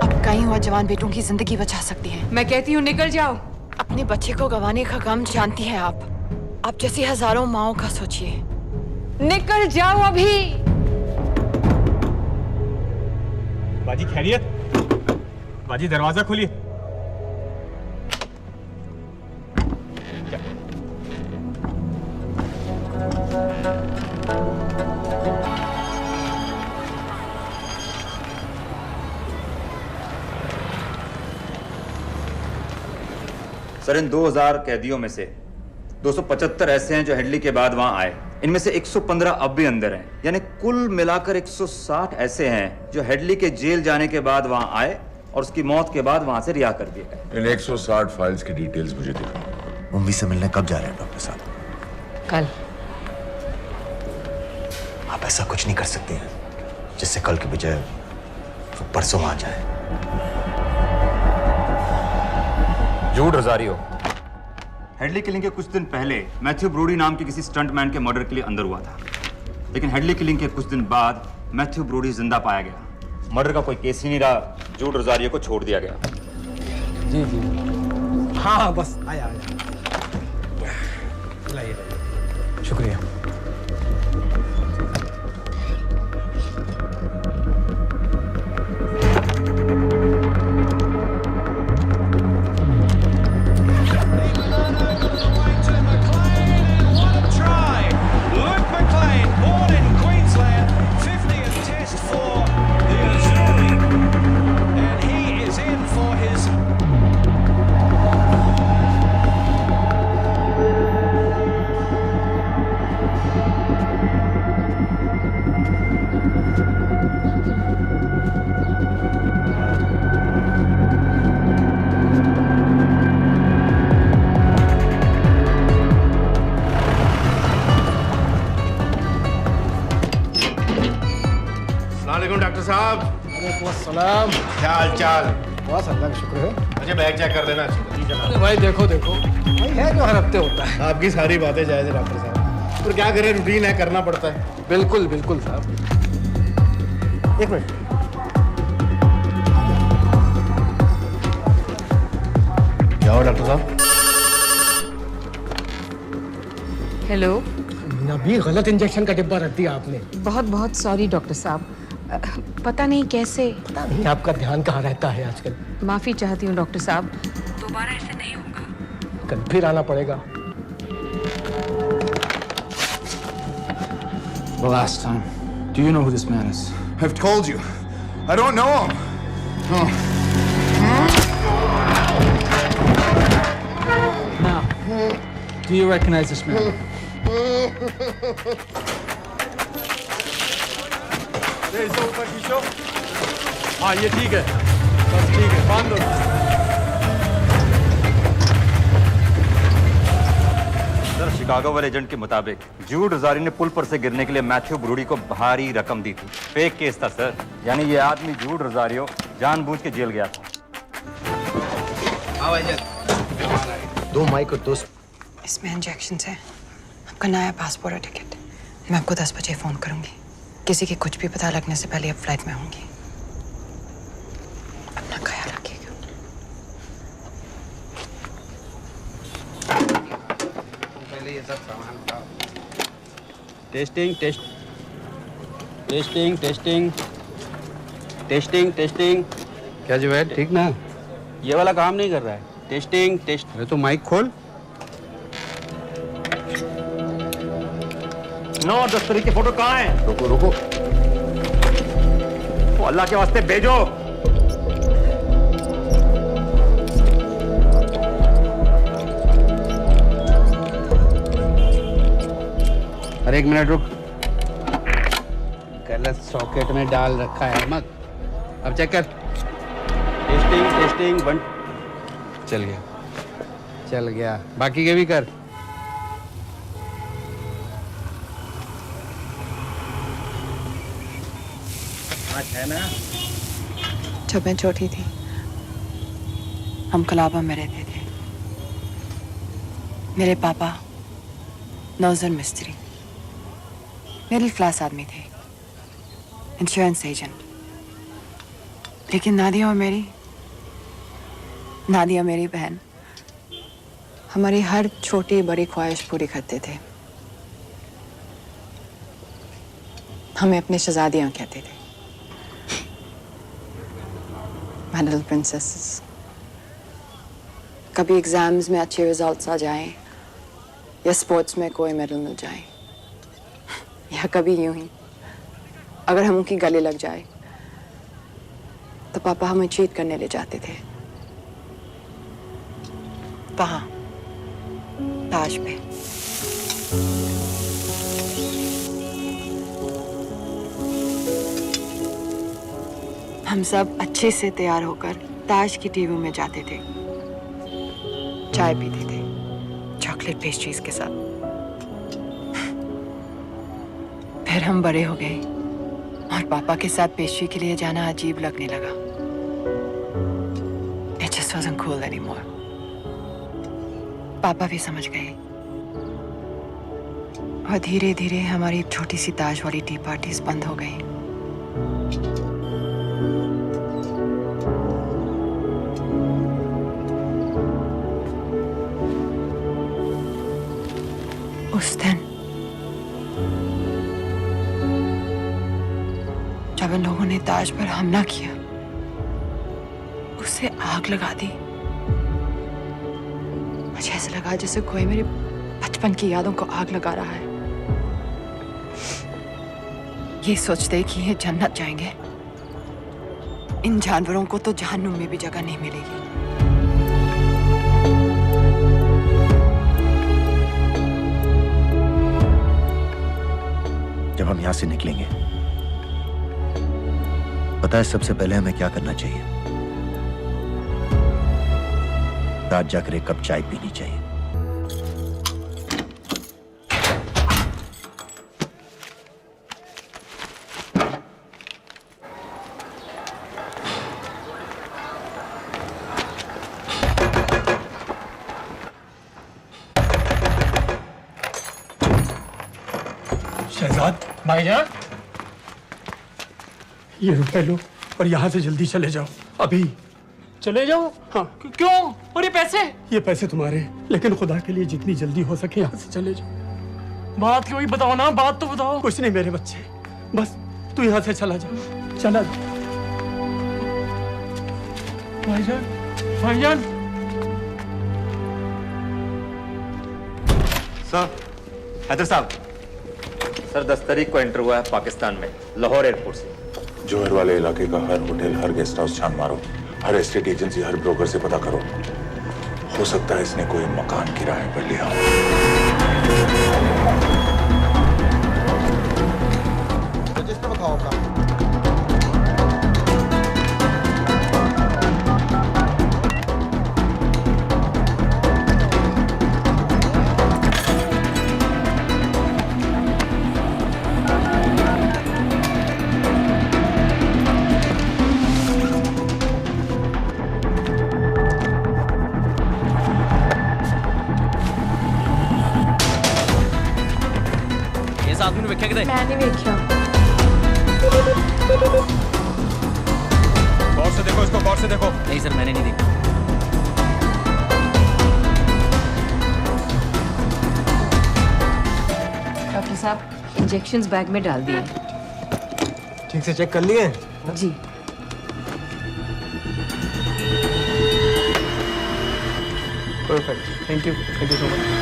आप कई और जवान बेटों की जिंदगी बचा सकती हैं। मैं कहती हूँ निकल जाओ। अपने बच्चे को गंवाने का गम जानती हैं आप जैसी हजारों माओं का सोचिए। निकल जाओ अभी। बाजी खैरियत? बाजी दरवाजा खोलिए। सर, इन 2000 कैदियों में से 275 ऐसे हैं जो हेडली के बाद वहां आए। इनमें से 115 अब भी अंदर हैं, यानी कुल मिलाकर 160 ऐसे हैं जो हेडली के जेल जाने के बाद वहां आए और उसकी मौत के बाद वहां से रिहा कर दिए गए। इन 160 फाइल्स की डिटेल्स मुझे दिखाओ। मुंबई से मिलने कब जा रहे हैं डॉक्टर साहब? कल। आप ऐसा कुछ नहीं कर सकते हैं जिससे कल के बजाय वो परसों आ जाए। झूठ हजारियो। हेडली किलिंग के कुछ दिन पहले मैथ्यू ब्रोडी नाम के किसी स्टंटमैन के मर्डर के लिए अंदर हुआ था, लेकिन हेडली किलिंग के कुछ दिन बाद मैथ्यू ब्रोडी जिंदा पाया गया। मर्डर का कोई केस ही नहीं रहा, झूठ रोजारियो को छोड़ दिया गया। जी जी हाँ बस आया लाइए। शुक्रिया। डॉक्टर साहब। सलाम। क्या हाल चाल? बस अल्लाह का शुक्र है। मुझे बैग चेक कर देना। अरे भाई देखो भाई है जो हर हफ्ते होता है। आपकी सारी बातें जायज है डॉक्टर साहब, पर क्या करें, रूटीन है, करना पड़ता है। बिल्कुल बिल्कुल साहब। एक मिनट। क्या हो डॉक्टर साहब? हेलो। नबी गलत इंजेक्शन का डिब्बा रख दिया आपने। बहुत बहुत सॉरी डॉक्टर साहब, पता नहीं कैसे। पता नहीं आपका ध्यान कहाँ रहता है आजकल। माफी चाहती हूँ डॉक्टर साहब, दोबारा ऐसे नहीं होगा। कल फिर आना पड़ेगा। The last time. Do you know who this man is? I've told you. I don't know him. Now, do you recognize this man? ऊपर खींचो। हाँ ये ठीक है, बस ठीक है, बांध दो। सर, शिकागो वाले एजेंट के मुताबिक जूड रोजारी ने पुल पर से गिरने के लिए मैथ्यू ब्रूडी को भारी रकम दी थी। फेक केस था सर, यानी ये आदमी जूड रोजारियो जानबूझ के जेल गया था। दो माइक और दो। इसमें इंजेक्शन है, आपका नया पासपोर्ट और टिकट। मैं आपको 10 बजे फोन करूंगी। किसी की कुछ भी पता लगने से पहले अब फ्लाइट में होंगी। अपना ख्याल रखिएगा। पहले ये सब सामान उठाओ। Testing testing. क्या जुबैर, ठीक ना? ये वाला काम नहीं कर रहा है। टेस्टिंग। अरे तो माइक खोल। नो, दस्तरी की फोटो कहाँ है? रुको। वो अल्लाह के वास्ते भेजो। अरे एक मिनट रुक, गलत सॉकेट में डाल रखा है मत। अब चेक कर। टेस्टिंग 1। चल गया। बाकी के भी कर। है ना? जब मैं छोटी थी हम कलाबा में रहते थे। मेरे पापा नौजर मिस्त्री, मिडिल क्लास आदमी थे, इंश्योरेंस एजेंट। लेकिन नादिया मेरी बहन हमारी हर छोटी बड़ी ख्वाहिश पूरी करते थे। हमें अपने शहजादियां कहते थे, My little princesses। कभी एग्जाम्स में अच्छे रिजल्ट्स आ जाएं या स्पोर्ट्स में कोई मेडल मिल जाए, या कभी यूं ही अगर हम उनकी गले लग जाए तो पापा हमें चीट करने ले जाते थे। वहां ताज पे। हम सब अच्छे से तैयार होकर ताज की टीवी में जाते थे, चाय पीते थे चॉकलेट पेस्ट्रीज के साथ। फिर हम बड़े हो गए और पापा के साथ पेस्ट्री के लिए जाना अजीब लगने लगा। It just wasn't cool anymore। पापा भी समझ गए और धीरे धीरे हमारी छोटी सी ताज वाली टी पार्टीज बंद हो गई। उस दिन जब इन लोगों ने ताज पर हमला किया, उसे आग लगा दी। मुझे ऐसा लगा जैसे कोई मेरे बचपन की यादों को आग लगा रहा है। ये सोचते कि ये जन्नत जाएंगे, इन जानवरों को तो जहन्नुम में भी जगह नहीं मिलेगी। जब हम यहां से निकलेंगे, पता है सबसे पहले हमें क्या करना चाहिए? रात जाकर एक कप चाय पीनी चाहिए। शहजाद भाईजान, ये रुपए लो और यहाँ से जल्दी चले जाओ। अभी चले जाओ? हाँ। क्यों? और ये पैसे? ये पैसे तुम्हारे हैं, लेकिन खुदा के लिए जितनी जल्दी हो सके यहाँ से चले जाओ। बात क्यों ही बताओ ना, बात तो बताओ। कुछ नहीं मेरे बच्चे, बस तू यहाँ से चला जा, चला जा। भाईजान, भाईजान। सर, हैदर साहब, सर 10 तारीख को एंटर हुआ है पाकिस्तान में, लाहौर एयरपोर्ट से। जोहर वाले इलाके का हर होटल, हर गेस्ट हाउस छान मारो, हर एस्टेट एजेंसी, हर ब्रोकर से पता करो। हो सकता है इसने कोई मकान किराए पर लिया हो। रजिस्टर बताओ अपना। मैं नहीं देखा। गौर से देखो इसको, गौर से देखो। नहीं सर, मैंने नहीं देखा। डॉक्टर साहब, इंजेक्शंस बैग में डाल दिए। ठीक से चेक कर लिए? जी। Perfect, thank you so much.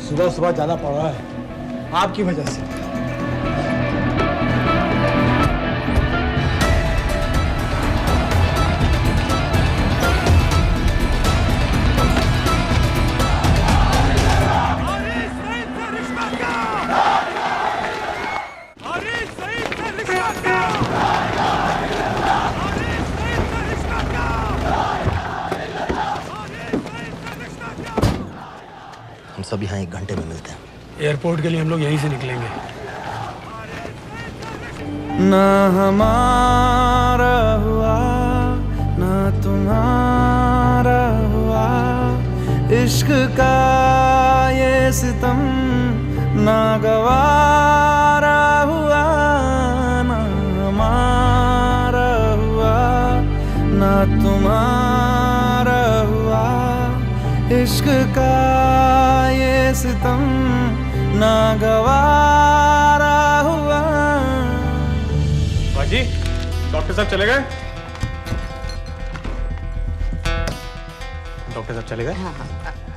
सुबह सुबह जाना पड़ रहा है आपकी वजह से। हम सब यहाँ 1 घंटे में मिलते हैं। एयरपोर्ट के लिए हम लोग यहीं से निकलेंगे। ना हमारा हुआ ना तुम्हारा हुआ, इश्क का ये सितम ना गवारा हुआ, ना हमारा हुआ ना तुम्हारा हुआ, इश्क का ये सितम ना गवारा हुआ। बाजी, डॉक्टर साहब चले गए? डॉक्टर साहब चले गए? हाँ,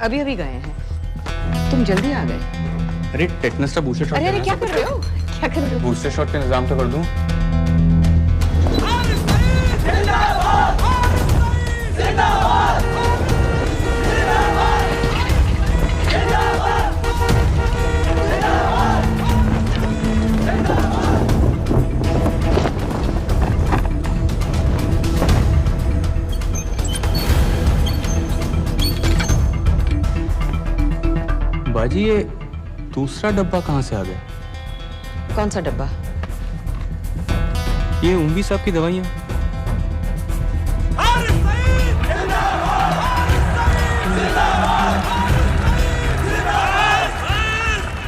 अभी अभी गए हैं। तुम जल्दी आ गए। अरे टेटनस का बूस्टर शॉट। अरे क्या कर रहे हो? क्या कर रहे हो? बूस्टर शॉट का इंतजाम तो कर दूं। बाजी, ये दूसरा डब्बा कहाँ से आ गया? कौन सा डब्बा? ये उम्वी साहब की दवाइयाँ।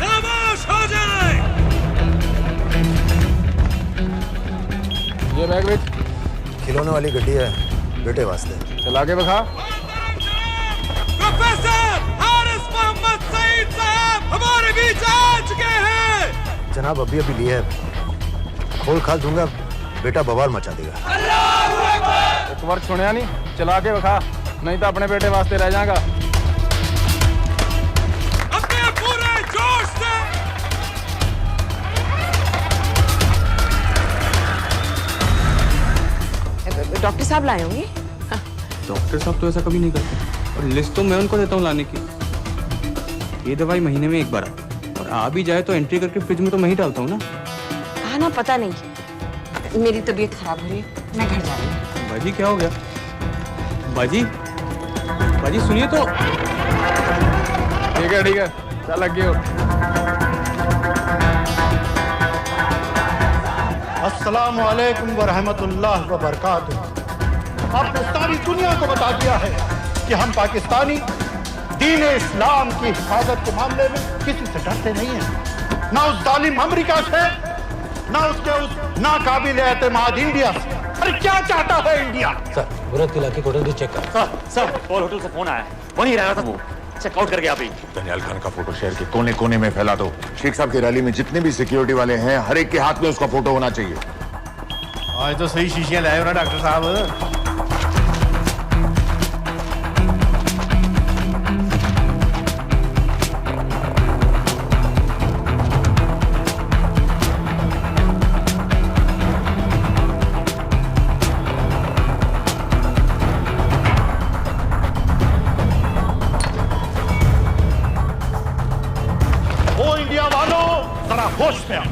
खामोश हो जाए। ये बैग विच खिलौने वाली गड्डी है बेटे वास्ते। चला के बखा। प्रोफेसर हारिस मोहम्मद सईद साहब हमारे बीच आ चुके हैं। जनाब अभी अभी लिए है, खोल खाल दूंगा बेटा बवाल मचा देगा। एक बार सुनिया नहीं, चला के बखा, नहीं तो अपने बेटे वास्ते रह जाएगा। अपने पूरे जोश से। डॉक्टर साहब लाए होंगे। डॉक्टर साहब तो ऐसा कभी नहीं करते, और लिस्ट तो मैं उनको देता हूँ लाने की। ये दवाई महीने में एक बार आती है, और आ भी जाए तो एंट्री करके फ्रिज में तो मैं ही डालता हूँ ना। हाँ ना, पता नहीं, मेरी तबीयत खराब हो रही है, मैं घर जा रही हूँ। बाजी क्या हो गया? बाजी, बाजी सुनिए तो। ठीक है चल लग गयो। अस्सलामु अलैकुम व रहमतुल्लाह व बरकातुहू। आपने सारी दुनिया को बता दिया है कि हम पाकिस्तानी दीन इस्लाम की हिफाजत के मामले में किसी से डरते नहीं हैं, ना उस जालिम अमेरिका से, ना उसके उस नाकाबिल एतमाद इंडिया से। अरे क्या चाहता है इंडिया? सर, बुरत किला की होटल चेक कर। सर और होटल से फोन आया, वहीं रह रहा था वो, चेकआउट करके आप ही। दनियाल खान का फोटो शहर के कोने कोने में फैला दो। शेख साहब की रैली में जितने भी सिक्योरिटी वाले हैं, हर एक के हाथ में उसका फोटो होना चाहिए। आज तो सही शीशियां लाए हो ना डॉक्टर साहब। होश में आओ,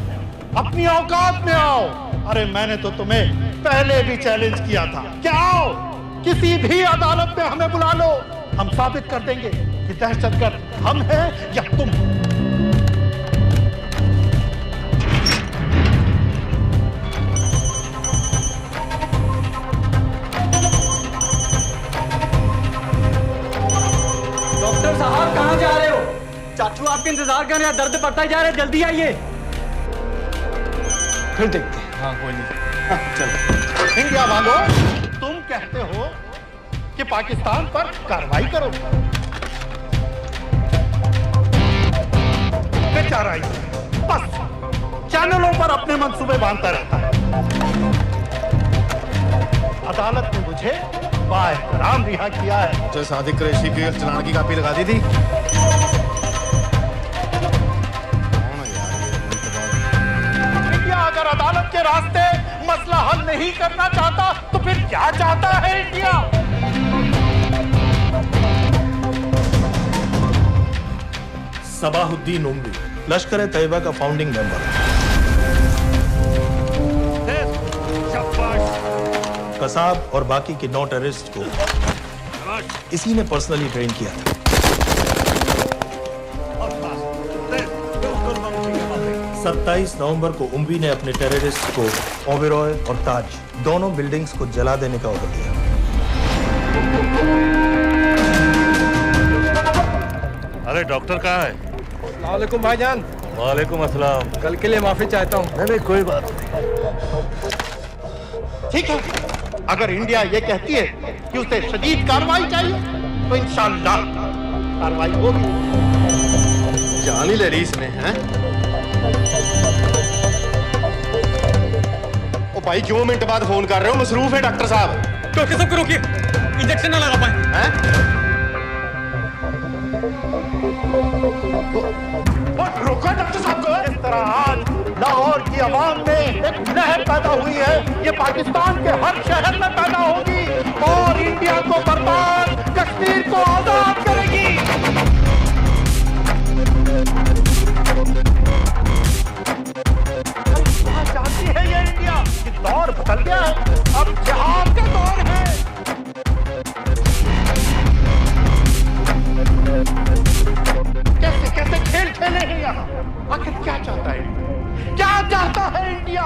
अपनी औकात में आओ। अरे मैंने तो तुम्हें पहले भी चैलेंज किया था। क्या आओ, किसी भी अदालत में हमें बुला लो, हम साबित कर देंगे कि दहशतगर्द हम हैं या तुम। डॉक्टर साहब कहाँ जा रहे हो? चाचू आपके इंतजार कर रहे हैं, दर्द बढ़ता जा रहा है, जल्दी आइए। फिर देखते हैं। हाँ कोई नहीं, चलो। इंडिया वालों, तुम कहते हो कि पाकिस्तान पर कार्रवाई करो, बेचारा बस चैनलों पर अपने मंसूबे बांधता रहता है। अदालत ने मुझे बाएहतराम रिहा किया है। जो सादिक कुरैशी की चलान की कापी लगा दी थी। अगर अदालत के रास्ते मसला हल नहीं करना चाहता तो फिर क्या चाहता है इंडिया? सबाहुद्दीन उम्वी लश्कर तैयबा का फाउंडिंग मेंबर, कसाब और बाकी के 9 टेररिस्ट को इसी ने पर्सनली ट्रेन किया था। 27 नवंबर को उम्वी ने अपने टेररिस्ट को ओबेरॉय और ताज दोनों बिल्डिंग्स को जला देने का ऑर्डर दिया। अरे डॉक्टर कहाँ है? वालेकुम भाईजान। वालेकुम अस्सलाम। कल के लिए माफी चाहता हूँ। नहीं कोई बात ठीक है, अगर इंडिया ये कहती है कि उसे शदीद कार्रवाई चाहिए तो इंशाअल्लाह कार्रवाई होगी। जान ही ले रही इसने, हैं? ओ भाई 2 मिनट बाद फोन कर रहे हो, मसरूफ है डॉक्टर साहब। डॉक्टर साहब को रोकिए, इंजेक्शन ना लगा पाए। हैं? रोका डॉक्टर साहब को। इस तरह आज लाहौर की आवाम में एक लहर पैदा हुई है, ये पाकिस्तान के हर शहर में पैदा होगी और इंडिया को बर्बाद, कश्मीर को आजाद करेगी। चाहती है ये इंडिया कि दौर बदल गया है, अब जिहाद का दौर है। कैसे कैसे खेल खेले हैं यहाँ? आखिर क्या चाहता है इंडिया? क्या चाहता है इंडिया?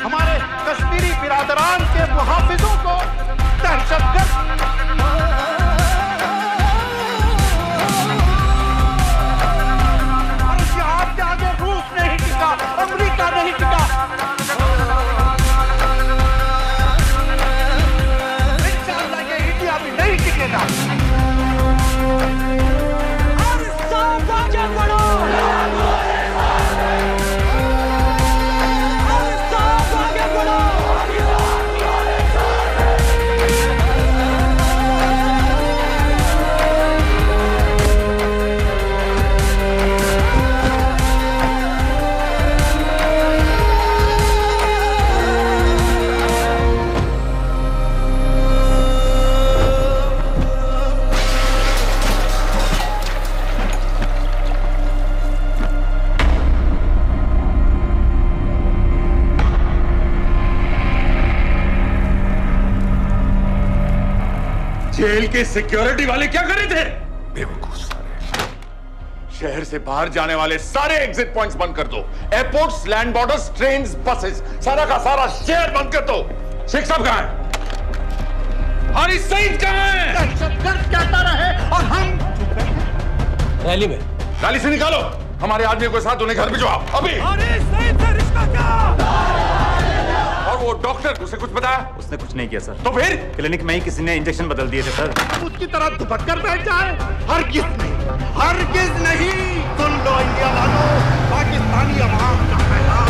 हमारे कश्मीरी बिरादरान के मुहाफिजों को दहशतगर्द और जिहाद के आगे रूस नहीं टिका, अमेरिका नहीं टिका। नहीं टिकेगा। और सब आगे बढ़ो। और सब आगे बढ़ो। जेल के सिक्योरिटी वाले क्या कर रहे थे? बेवकूफ सारे। शहर से बाहर जाने वाले सारे एग्जिट पॉइंट्स बंद कर दो। Airports, land borders, trains, buses, सारा का सारा शहर बंद कर दो। शेख साहब कहां है? हारिस सईद कहां है? दहशतगर्द कहता रहे और हम रैली में। रैली से निकालो हमारे आदमियों के साथ, उन्हें घर भिजवाओ अभी। हारिस सईद से रिश्ता क्या? और वो डॉक्टर, उसे कुछ बताया? उसने कुछ नहीं किया सर। तो फिर क्लिनिक में ही किसी ने इंजेक्शन बदल दिए थे सर। उसकी तरह दुपट कर बैठ जाए? हरगिज नहीं, हरगिज नहीं। सुन लो इंडिया वालों, पाकिस्तानी अवाम का पैगाम।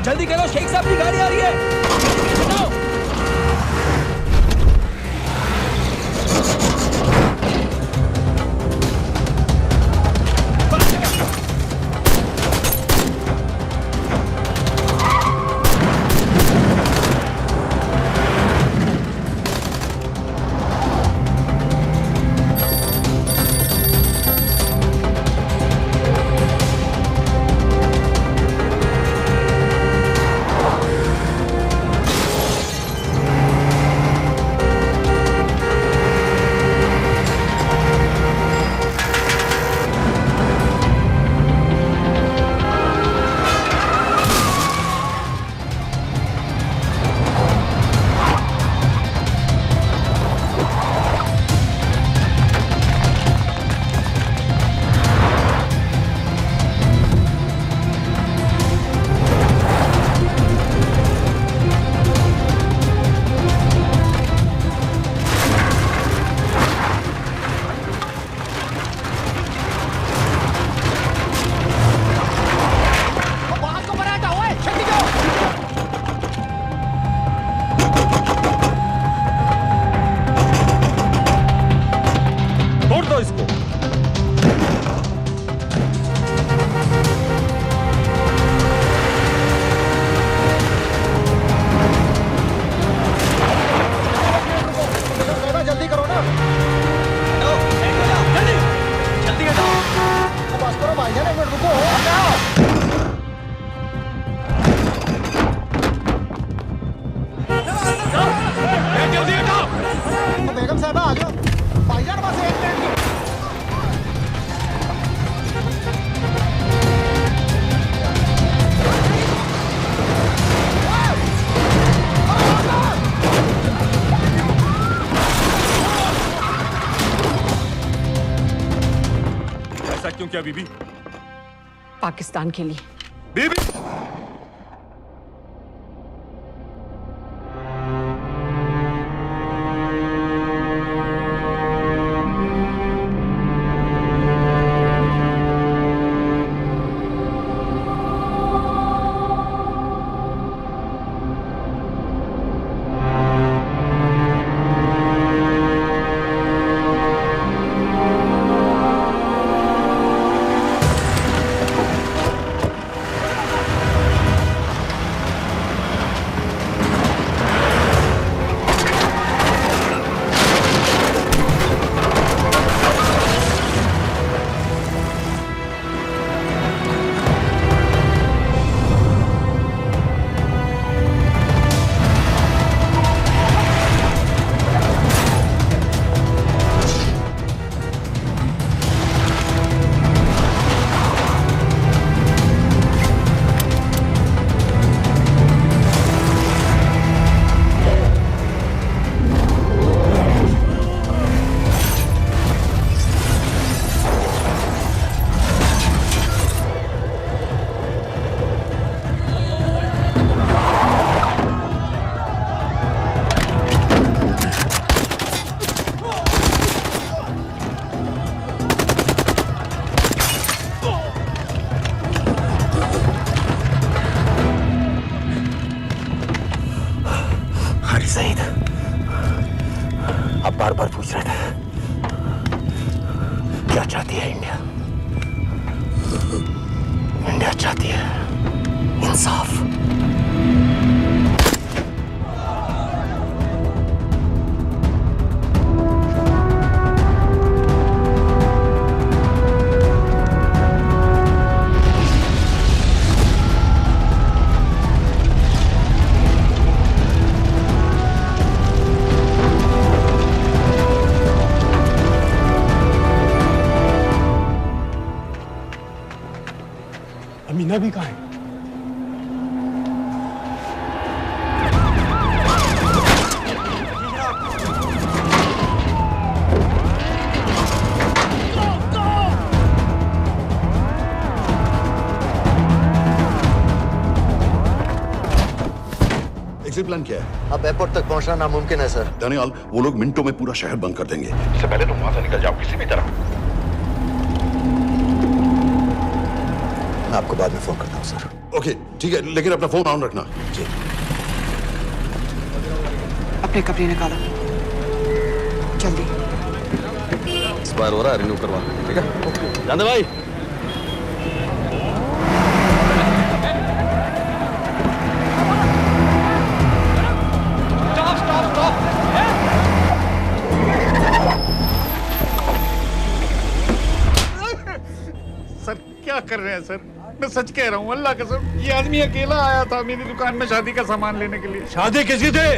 जल्दी करो, शेख साहब की गाड़ी आ रही है। हटाओ। ऐसा क्यों किया बीबी? पाकिस्तान के लिए। बीबी सईद, आप बार बार पूछ रहे थे क्या चाहती है इंडिया? इंडिया चाहती है इंसाफ। अमीना भी कहाँ है? एग्जिट प्लान क्या है? अब एयरपोर्ट तक पहुंचना नामुमकिन है सर। दानियाल, वो लोग मिनटों में पूरा शहर बंद कर देंगे। इससे पहले तुम वहां से निकल जाओ किसी भी तरह। मैं आपको बाद में फोन करता हूँ सर। ओके ठीक है, लेकिन अपना फोन ऑन रखना। जी। अपने कपड़े निकालो जल्दी। एक्सपायर हो रहा है, रिन्यू करवा ठीक है। जानते भाई सर क्या कर रहे हैं सर? मैं सच कह रहा हूँ, अल्लाह कसम, ये आदमी अकेला आया था मेरी दुकान में शादी का सामान लेने के लिए। शादी किसी थे?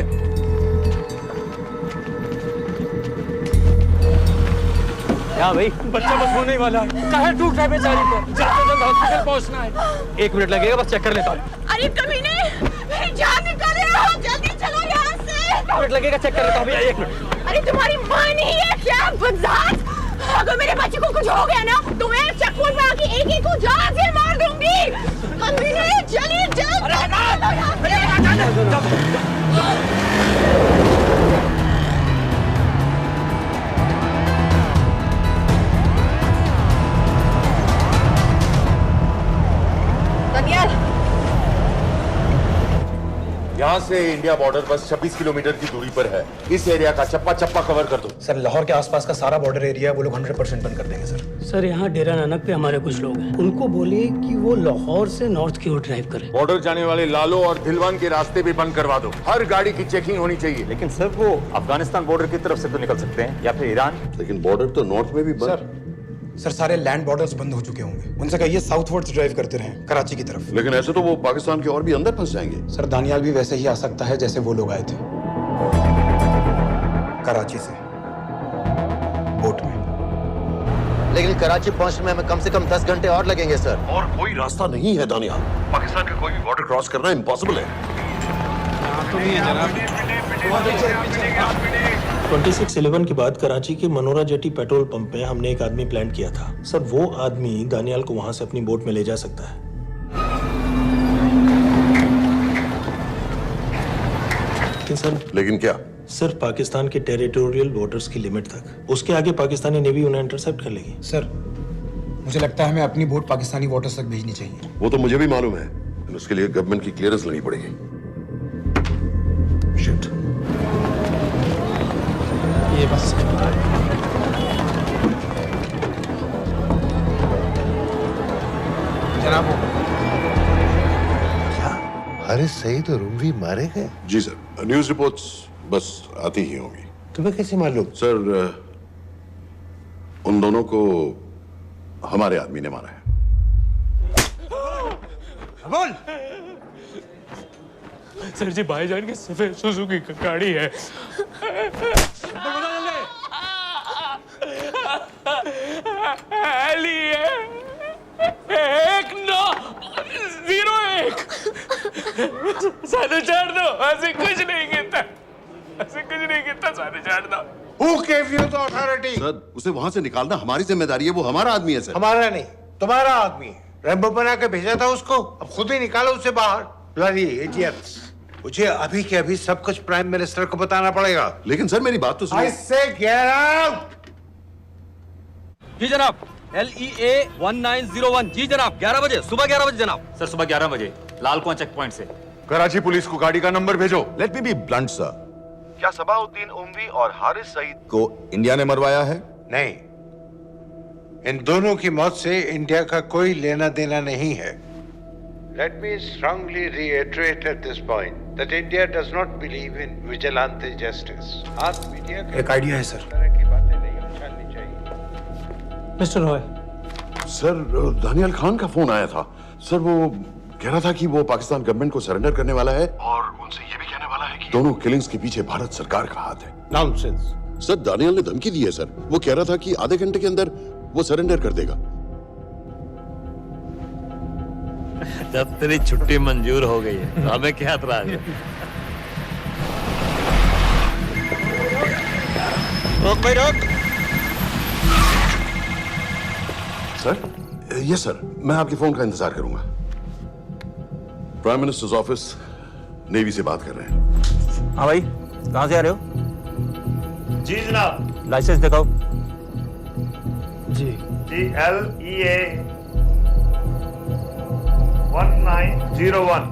क्या भाई, बच्चा बस होने वाला है। काहे टूट रहा है बेचारी पर? जल्द से जल्द हॉस्पिटल पहुंचना है। 1 मिनट लगेगा, बस चेक कर लेता हूँ। अरे कमीने, मेरी जान निकाल रहे हो, जल्दी चलो यहाँ से। 1 मिनट लगेगा, चेक कर लेता हूँ भैया, 1 मिनट। अरे तुम्हारी माँ नहीं है क्या बदजात? अगर मेरे बच्चे को कुछ हो गया ना तो मैं चक्कू में आके एक को जान से मार दूंगी। कमीने चलिए जल्द। दानियाल, यहाँ से इंडिया बॉर्डर बस 26 किलोमीटर की दूरी पर है। इस एरिया का चप्पा चप्पा कवर कर दो। सर लाहौर के आसपास का सारा बॉर्डर एरिया वो लोग 100% बंद कर देंगे सर। सर यहाँ डेरा नानक पे हमारे कुछ लोग हैं, उनको बोलिए कि वो लाहौर से नॉर्थ की ओर ड्राइव करें। बॉर्डर जाने वाले लालो और दिलवान के रास्ते भी बंद करवा दो। हर गाड़ी की चेकिंग होनी चाहिए। लेकिन सर वो अफगानिस्तान बॉर्डर की तरफ से तो निकल सकते हैं, या फिर ईरान। लेकिन बॉर्डर तो नॉर्थ में भी बंद। सर सारे लैंड बॉर्डर्स बंद हो चुके होंगे। उनसे कहिए साउथवर्ड्स ड्राइव करते रहें, कराची की तरफ। लेकिन ऐसे तो वो पाकिस्तान के और भी अंदर फंस जाएंगे। सर दानियाल भी वैसे ही आ सकता है जैसे वो लोग आए थे, कराची से बोट में। लेकिन कराची पहुंचने में हमें कम से कम 10 घंटे और लगेंगे सर। और कोई रास्ता नहीं है दानियाल, पाकिस्तान का कोई भी बॉर्डर क्रॉस करना इम्पॉसिबल है। तो नहीं है जनाब। 26/11 के बाद कराची के मनोरा जेटी पेट्रोल पंप में हमने एक आदमी प्लान किया था। सर वो आदमी दानियाल को वहां से अपनी बोट में ले जा सकता है। लेकिन क्या? सिर्फ पाकिस्तान के टेरिटोरियल वाटर्स की लिमिट तक। उसके आगे पाकिस्तानी नेवी उन्हें इंटरसेप्ट कर लेगी। सर मुझे लगता है हमें अपनी बोट पाकिस्तानी वाटर्स तक भेजनी चाहिए। वो तो मुझे भी मालूम है, लेकिन उसके लिए गवर्नमेंट की क्लियरेंस लेनी पड़ेगी। शिट। ये बस जनाब, क्या हारिस सईद और उमरी मारे गए? जी सर, न्यूज़ रिपोर्ट्स बस आती ही होंगी। तुम्हें कैसे मालूम? सर उन दोनों को हमारे आदमी ने मारा है। बोल। सर जी भाईजान की सफेद सुजुकी की गाड़ी है। एली है 1901। सानू छोड़ दो, ऐसे कुछ नहीं कहता, ऐसे कुछ नहीं कहता, सानू छोड़ दो। Who gave you the authority? Sir उसे वहां से निकालना हमारी जिम्मेदारी है, वो हमारा आदमी है सर। हमारा नहीं, तुम्हारा आदमी है। रैम्बो बना के भेजा था उसको, अब खुद ही निकालो उसे बाहर। Bloody idiots! मुझे अभी के अभी सब कुछ प्राइम मिनिस्टर को बताना पड़ेगा। लेकिन सर मेरी बात तो सुनो। I say get out! जी जनाब, LEA 1901। जी जनाब, 11 बजे, सुबह 11 बजे जनाब। सर सुबह 11 बजे लाल कुआं चेक पॉइंट से। कराची पुलिस को गाड़ी का नंबर भेजो। Let me be blunt sir, क्या सबाउद्दीन उमवी और हारिस सईद को इंडिया ने मरवाया है? नहीं, इन दोनों की मौत से इंडिया का कोई लेना देना नहीं है। Let me strongly reiterate at this point that India does not believe in vigilante justice. आप मीडिया के एक आइडिया है सर। तरह की बातें नहीं उछालनी चाहिए। मिस्टर रॉय, सर दानियाल खान का फोन आया था। सर वो कह रहा था कि वो पाकिस्तान गवर्नमेंट को सरेंडर करने वाला है और उनसे ये भी कहने वाला है कि दोनों किलिंग्स के पीछे भारत सरकार का हाथ है। Nonsense. सर दानियाल ने धमकी दी है सर, वो कह रहा था कि आधे घंटे के अंदर वो सरेंडर कर देगा। जब तेरी छुट्टी मंजूर हो गई है तो हमें क्या एतराज है? रोक भाई रोक। सर यस सर, मैं आपके फोन का इंतजार करूंगा। प्राइम मिनिस्टर्स ऑफिस नेवी से बात कर रहे हैं। हाँ भाई, कहाँ से आ रहे हो? जी जनाब। लाइसेंस दिखाओ। जी LEA 1901।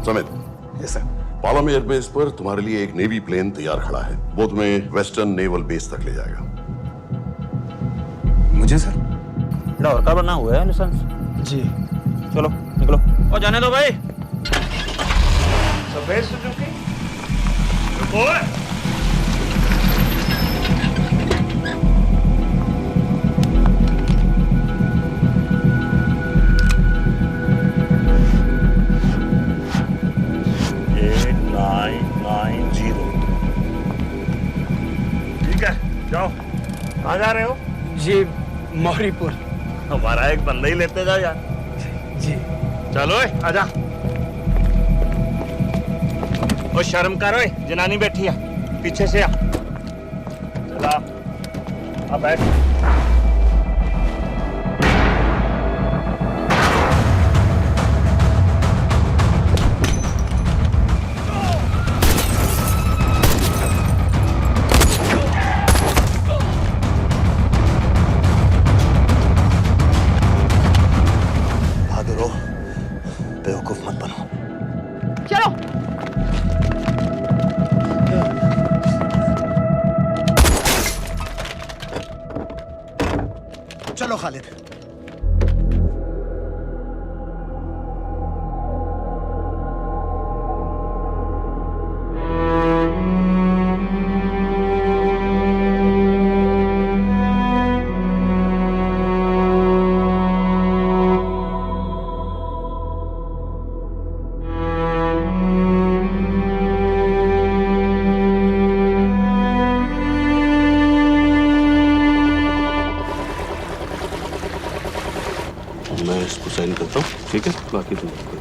Samit. Yes sir. Palam airbase पर तुम्हारे लिए एक नेवी प्लेन तैयार खड़ा है। वो तुम्हें वेस्टर्न नेवल बेस तक ले जाएगा। मुझे सर? लाहौर का बना हुआ है लाइसेंस। जी चलो निकलो। और जाने दो भाई। सफेद सुजुकी। रुको। ठीक है, जाओ। कहाँ जा रहे हो? जी मौरीपुर। हमारा एक बंदा ही लेते जाओ यार। जी चलो आजा। ओ शर्म करो, जनानी बैठी है, पीछे से आ। चला अब बैठ। बेवकूफ मत बनो। चलो। चलो खालिद। मैं इसको साइन करता हूँ, ठीक है? बाकी तुम करो।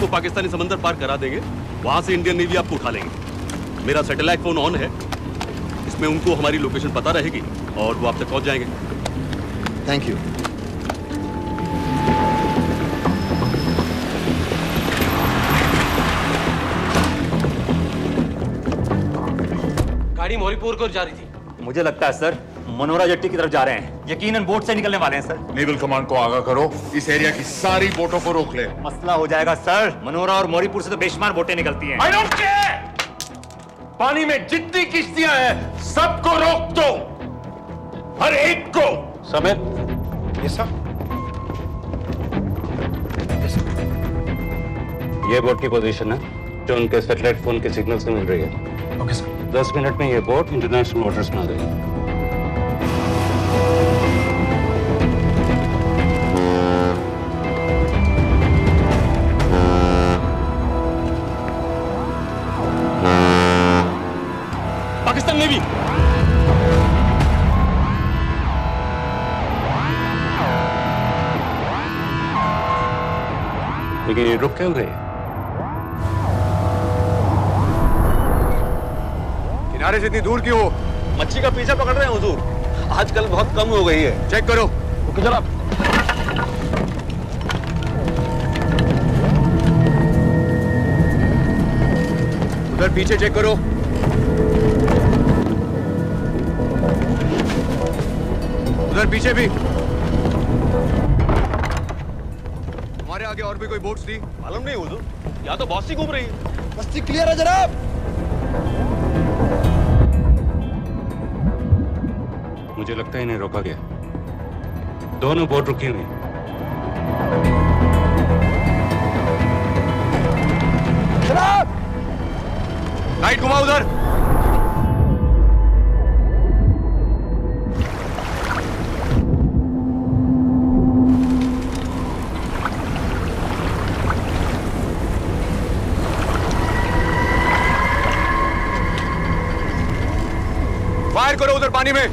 आपको पाकिस्तानी समंदर पार करा देंगे, वहां से इंडियन नेवी आपको उठा लेंगे। मेरा सैटेलाइट फोन ऑन है, इसमें उनको हमारी लोकेशन पता रहेगी और वो आप तक पहुंच जाएंगे। Thank you. गाड़ी मोरीपुर को जा रही थी। मुझे लगता है सर मनोरा जेट्टी की तरफ जा रहे हैं, यकीनन बोट से निकलने वाले हैं सर। नेवल कमांड को आगाह करो, इस एरिया की सारी बोटों को रोक ले। मसला हो जाएगा सर, मनोरा और मोरीपुर से तो बेशुमार बोटें निकलती हैं। I don't care! पानी में जितनी किश्तियां हैं सबको रोक दो, हर एक को। समीर, ये सब ये बोट की पोजीशन है जो उनके सैटेलाइट फोन के सिग्नल से मिल रही है। Okay sir. 10 मिनट में ये बोट इंटरनेशनल वाटर्स में आ जाएगी। पाकिस्तान नेवी लेकिन ये रुक क्यों गए? किनारे से इतनी दूर क्यों हो? मच्छी का पीछा पकड़ रहे हैं हुजूर, आजकल बहुत कम हो गई है। चेक करो। रुको जरा। उधर पीछे चेक करो। उधर पीछे भी। हमारे आगे और भी कोई बोट्स थी? मालूम नहीं हुजूर, यहाँ तो बहुत सी घूम रही है। बस्ती क्लियर है जनाब। मुझे लगता है इन्हें रोका गया। दोनों बोट रुकी हुई। जनाब, लाइट घुमाओ उधर। फायर करो उधर पानी में।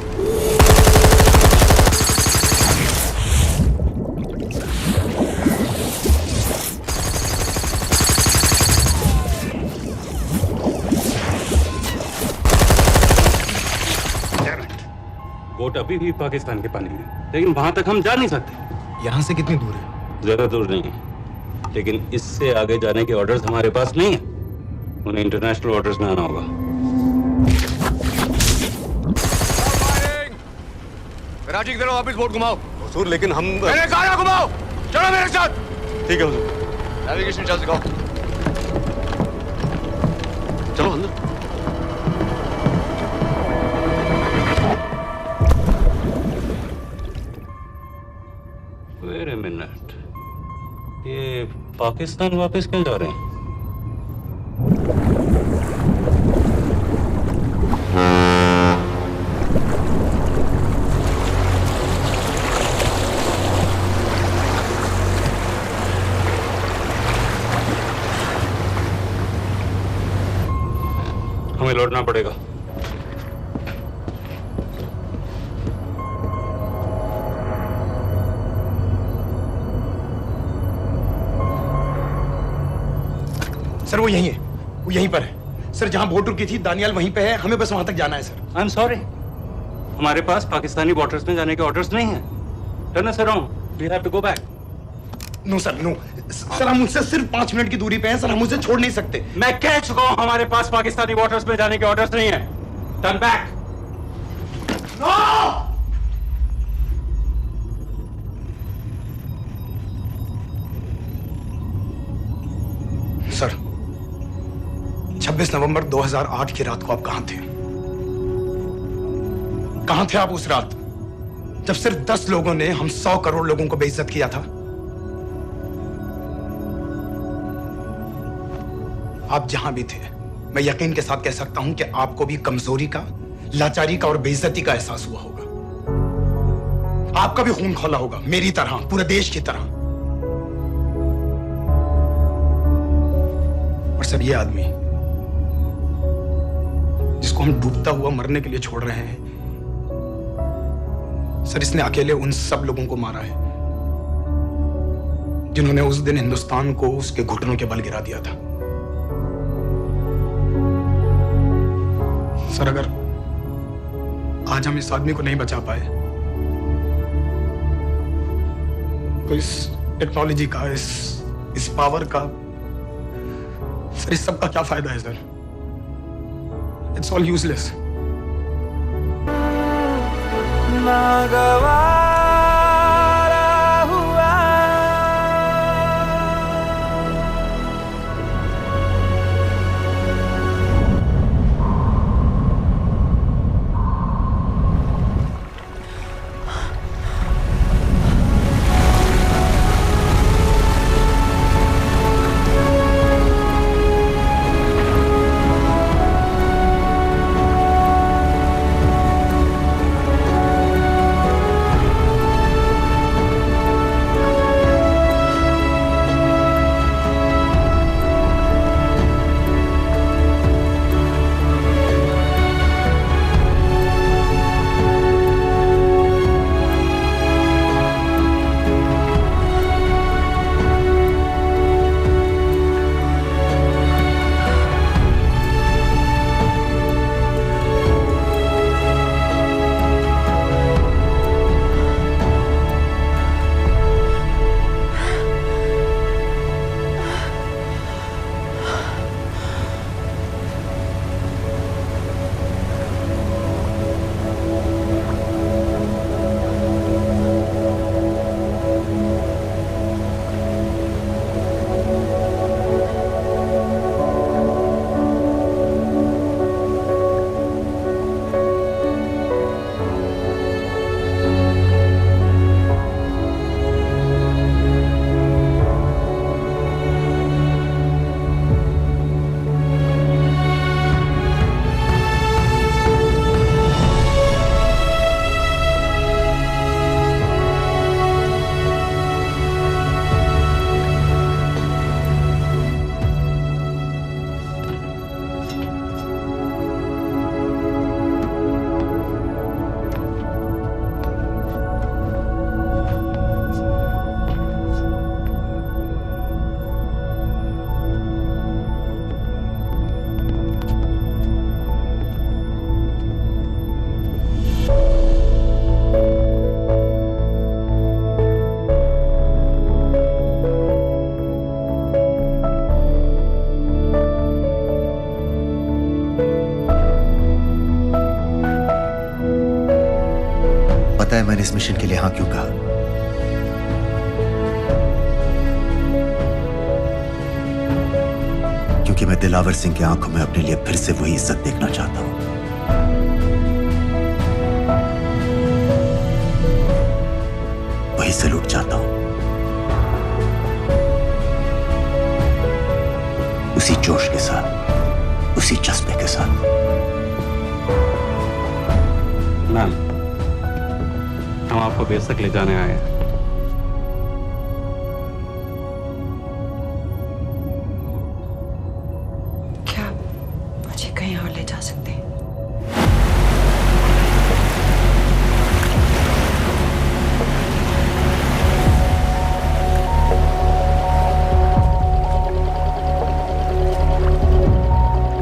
बोट अभी भी पाकिस्तान के पानी में, लेकिन वहां तक हम जा नहीं सकते। यहाँ से कितनी दूर है? ज्यादा दूर नहीं है, लेकिन इससे आगे जाने के ऑर्डर्स हमारे पास नहीं है। उन्हें इंटरनेशनल वाटर्स में आना होगा। राजी की तरफ वापस बोट घुमाओ। हुजूर लेकिन हम मैंने कहा ना घुमाओ। चलो मेरे साथ। ठीक है हुजूर। नेविगेशन चाल सिखाओ। चलो अंदर। वेट अ मिनट, ये पाकिस्तान वापस क्यों जा रहे हैं? हमें लौटना पड़ेगा। सर वो यहीं है, वो यहीं पर है। सर जहां बोट रुकी थी दानियाल वहीं पे है, हमें बस वहां तक जाना है सर। आई एम सॉरी, हमारे पास पाकिस्तानी वाटर्स में जाने के ऑर्डर्स नहीं है। Turn us around, we have to go back. No sir, no sir, हम मुझसे सिर्फ 5 मिनट की दूरी पे हैं सर, हम मुझे छोड़ नहीं सकते। मैं कह चुका हूं हमारे पास पाकिस्तानी वाटर्स में जाने के ऑर्डर्स नहीं है। Turn back. नो! सर 26 नवंबर 2008 की रात को आप कहां थे? कहां थे आप उस रात जब सिर्फ 10 लोगों ने हम 100 करोड़ लोगों को बेइज्जत किया था? आप जहां भी थे, मैं यकीन के साथ कह सकता हूं कि आपको भी कमजोरी का, लाचारी का और बेइज्जती का एहसास हुआ होगा। आपका भी खून खौला होगा, मेरी तरह, पूरे देश की तरह। और सब ये आदमी जिसको हम डूबता हुआ मरने के लिए छोड़ रहे हैं, सर इसने अकेले उन सब लोगों को मारा है जिन्होंने उस दिन हिंदुस्तान को उसके घुटनों के बल गिरा दिया था। सर, अगर आज हम इस आदमी को नहीं बचा पाए तो इस टेक्नोलॉजी का, इस पावर का, सर इस सब का क्या फायदा है सर? It's all useless. पता है मैंने इस मिशन के लिए हाँ क्यों कहा? क्योंकि मैं दिलावर सिंह की आंखों में अपने लिए फिर से वही इज्जत देखना चाहता हूं, वही सैल्यूट चाहता हूं, उसी जोश के साथ, उसी जज्बे के साथ। मैम, हम आपको बेस तक ले जाने आए हैं। क्या मुझे कहीं और ले जा सकते हैं?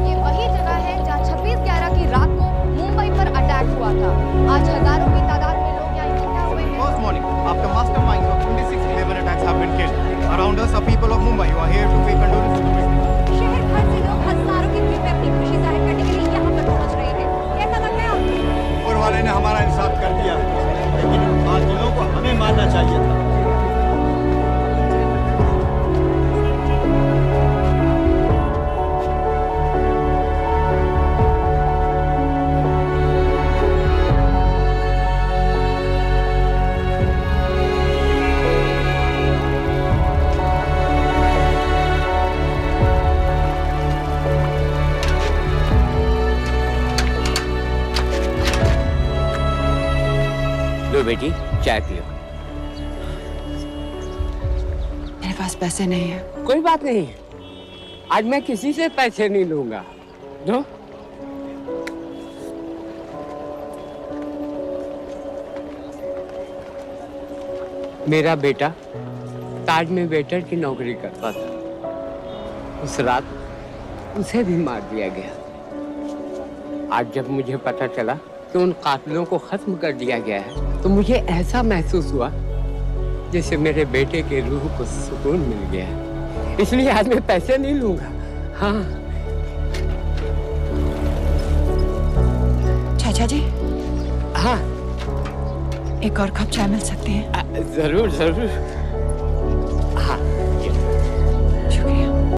ये वही जगह है जहां 26/11 की रात को मुंबई पर अटैक हुआ था। आज हजारों की तादाद में लोग यहाँ इकट्ठा हुए हैं। First morning, after masterminds of 26/11 attacks have been killed, around us are people of Mumbai who are here to pay condolence to the victims. शहर भर से लोग हजारों की भीड़ में अपनी खुशी जाहिर करने के लिए यहाँ पर पहुँच रहे हैं। कैसा लग रहा है आपको? ऊपर वाले ने हमारा इंसाफ कर दिया, लेकिन बातिलों को हमें मानना चाहिए था। लो बेटी, चाय पियो। मेरे पास पैसे नहीं है। कोई बात नहीं, आज मैं किसी से पैसे नहीं लूंगा। जो मेरा बेटा ताज में वेटर की नौकरी करता था। उस रात उसे भी मार दिया गया। आज जब मुझे पता चला कि उन कातिलों को खत्म कर दिया गया है तो मुझे ऐसा महसूस हुआ जैसे मेरे बेटे के रूह को सुकून मिल गया है। इसलिए आज मैं पैसे नहीं लूंगा। हाँ चाचा जी। हाँ एक और कप चाय मिल सकती है? जरूर जरूर।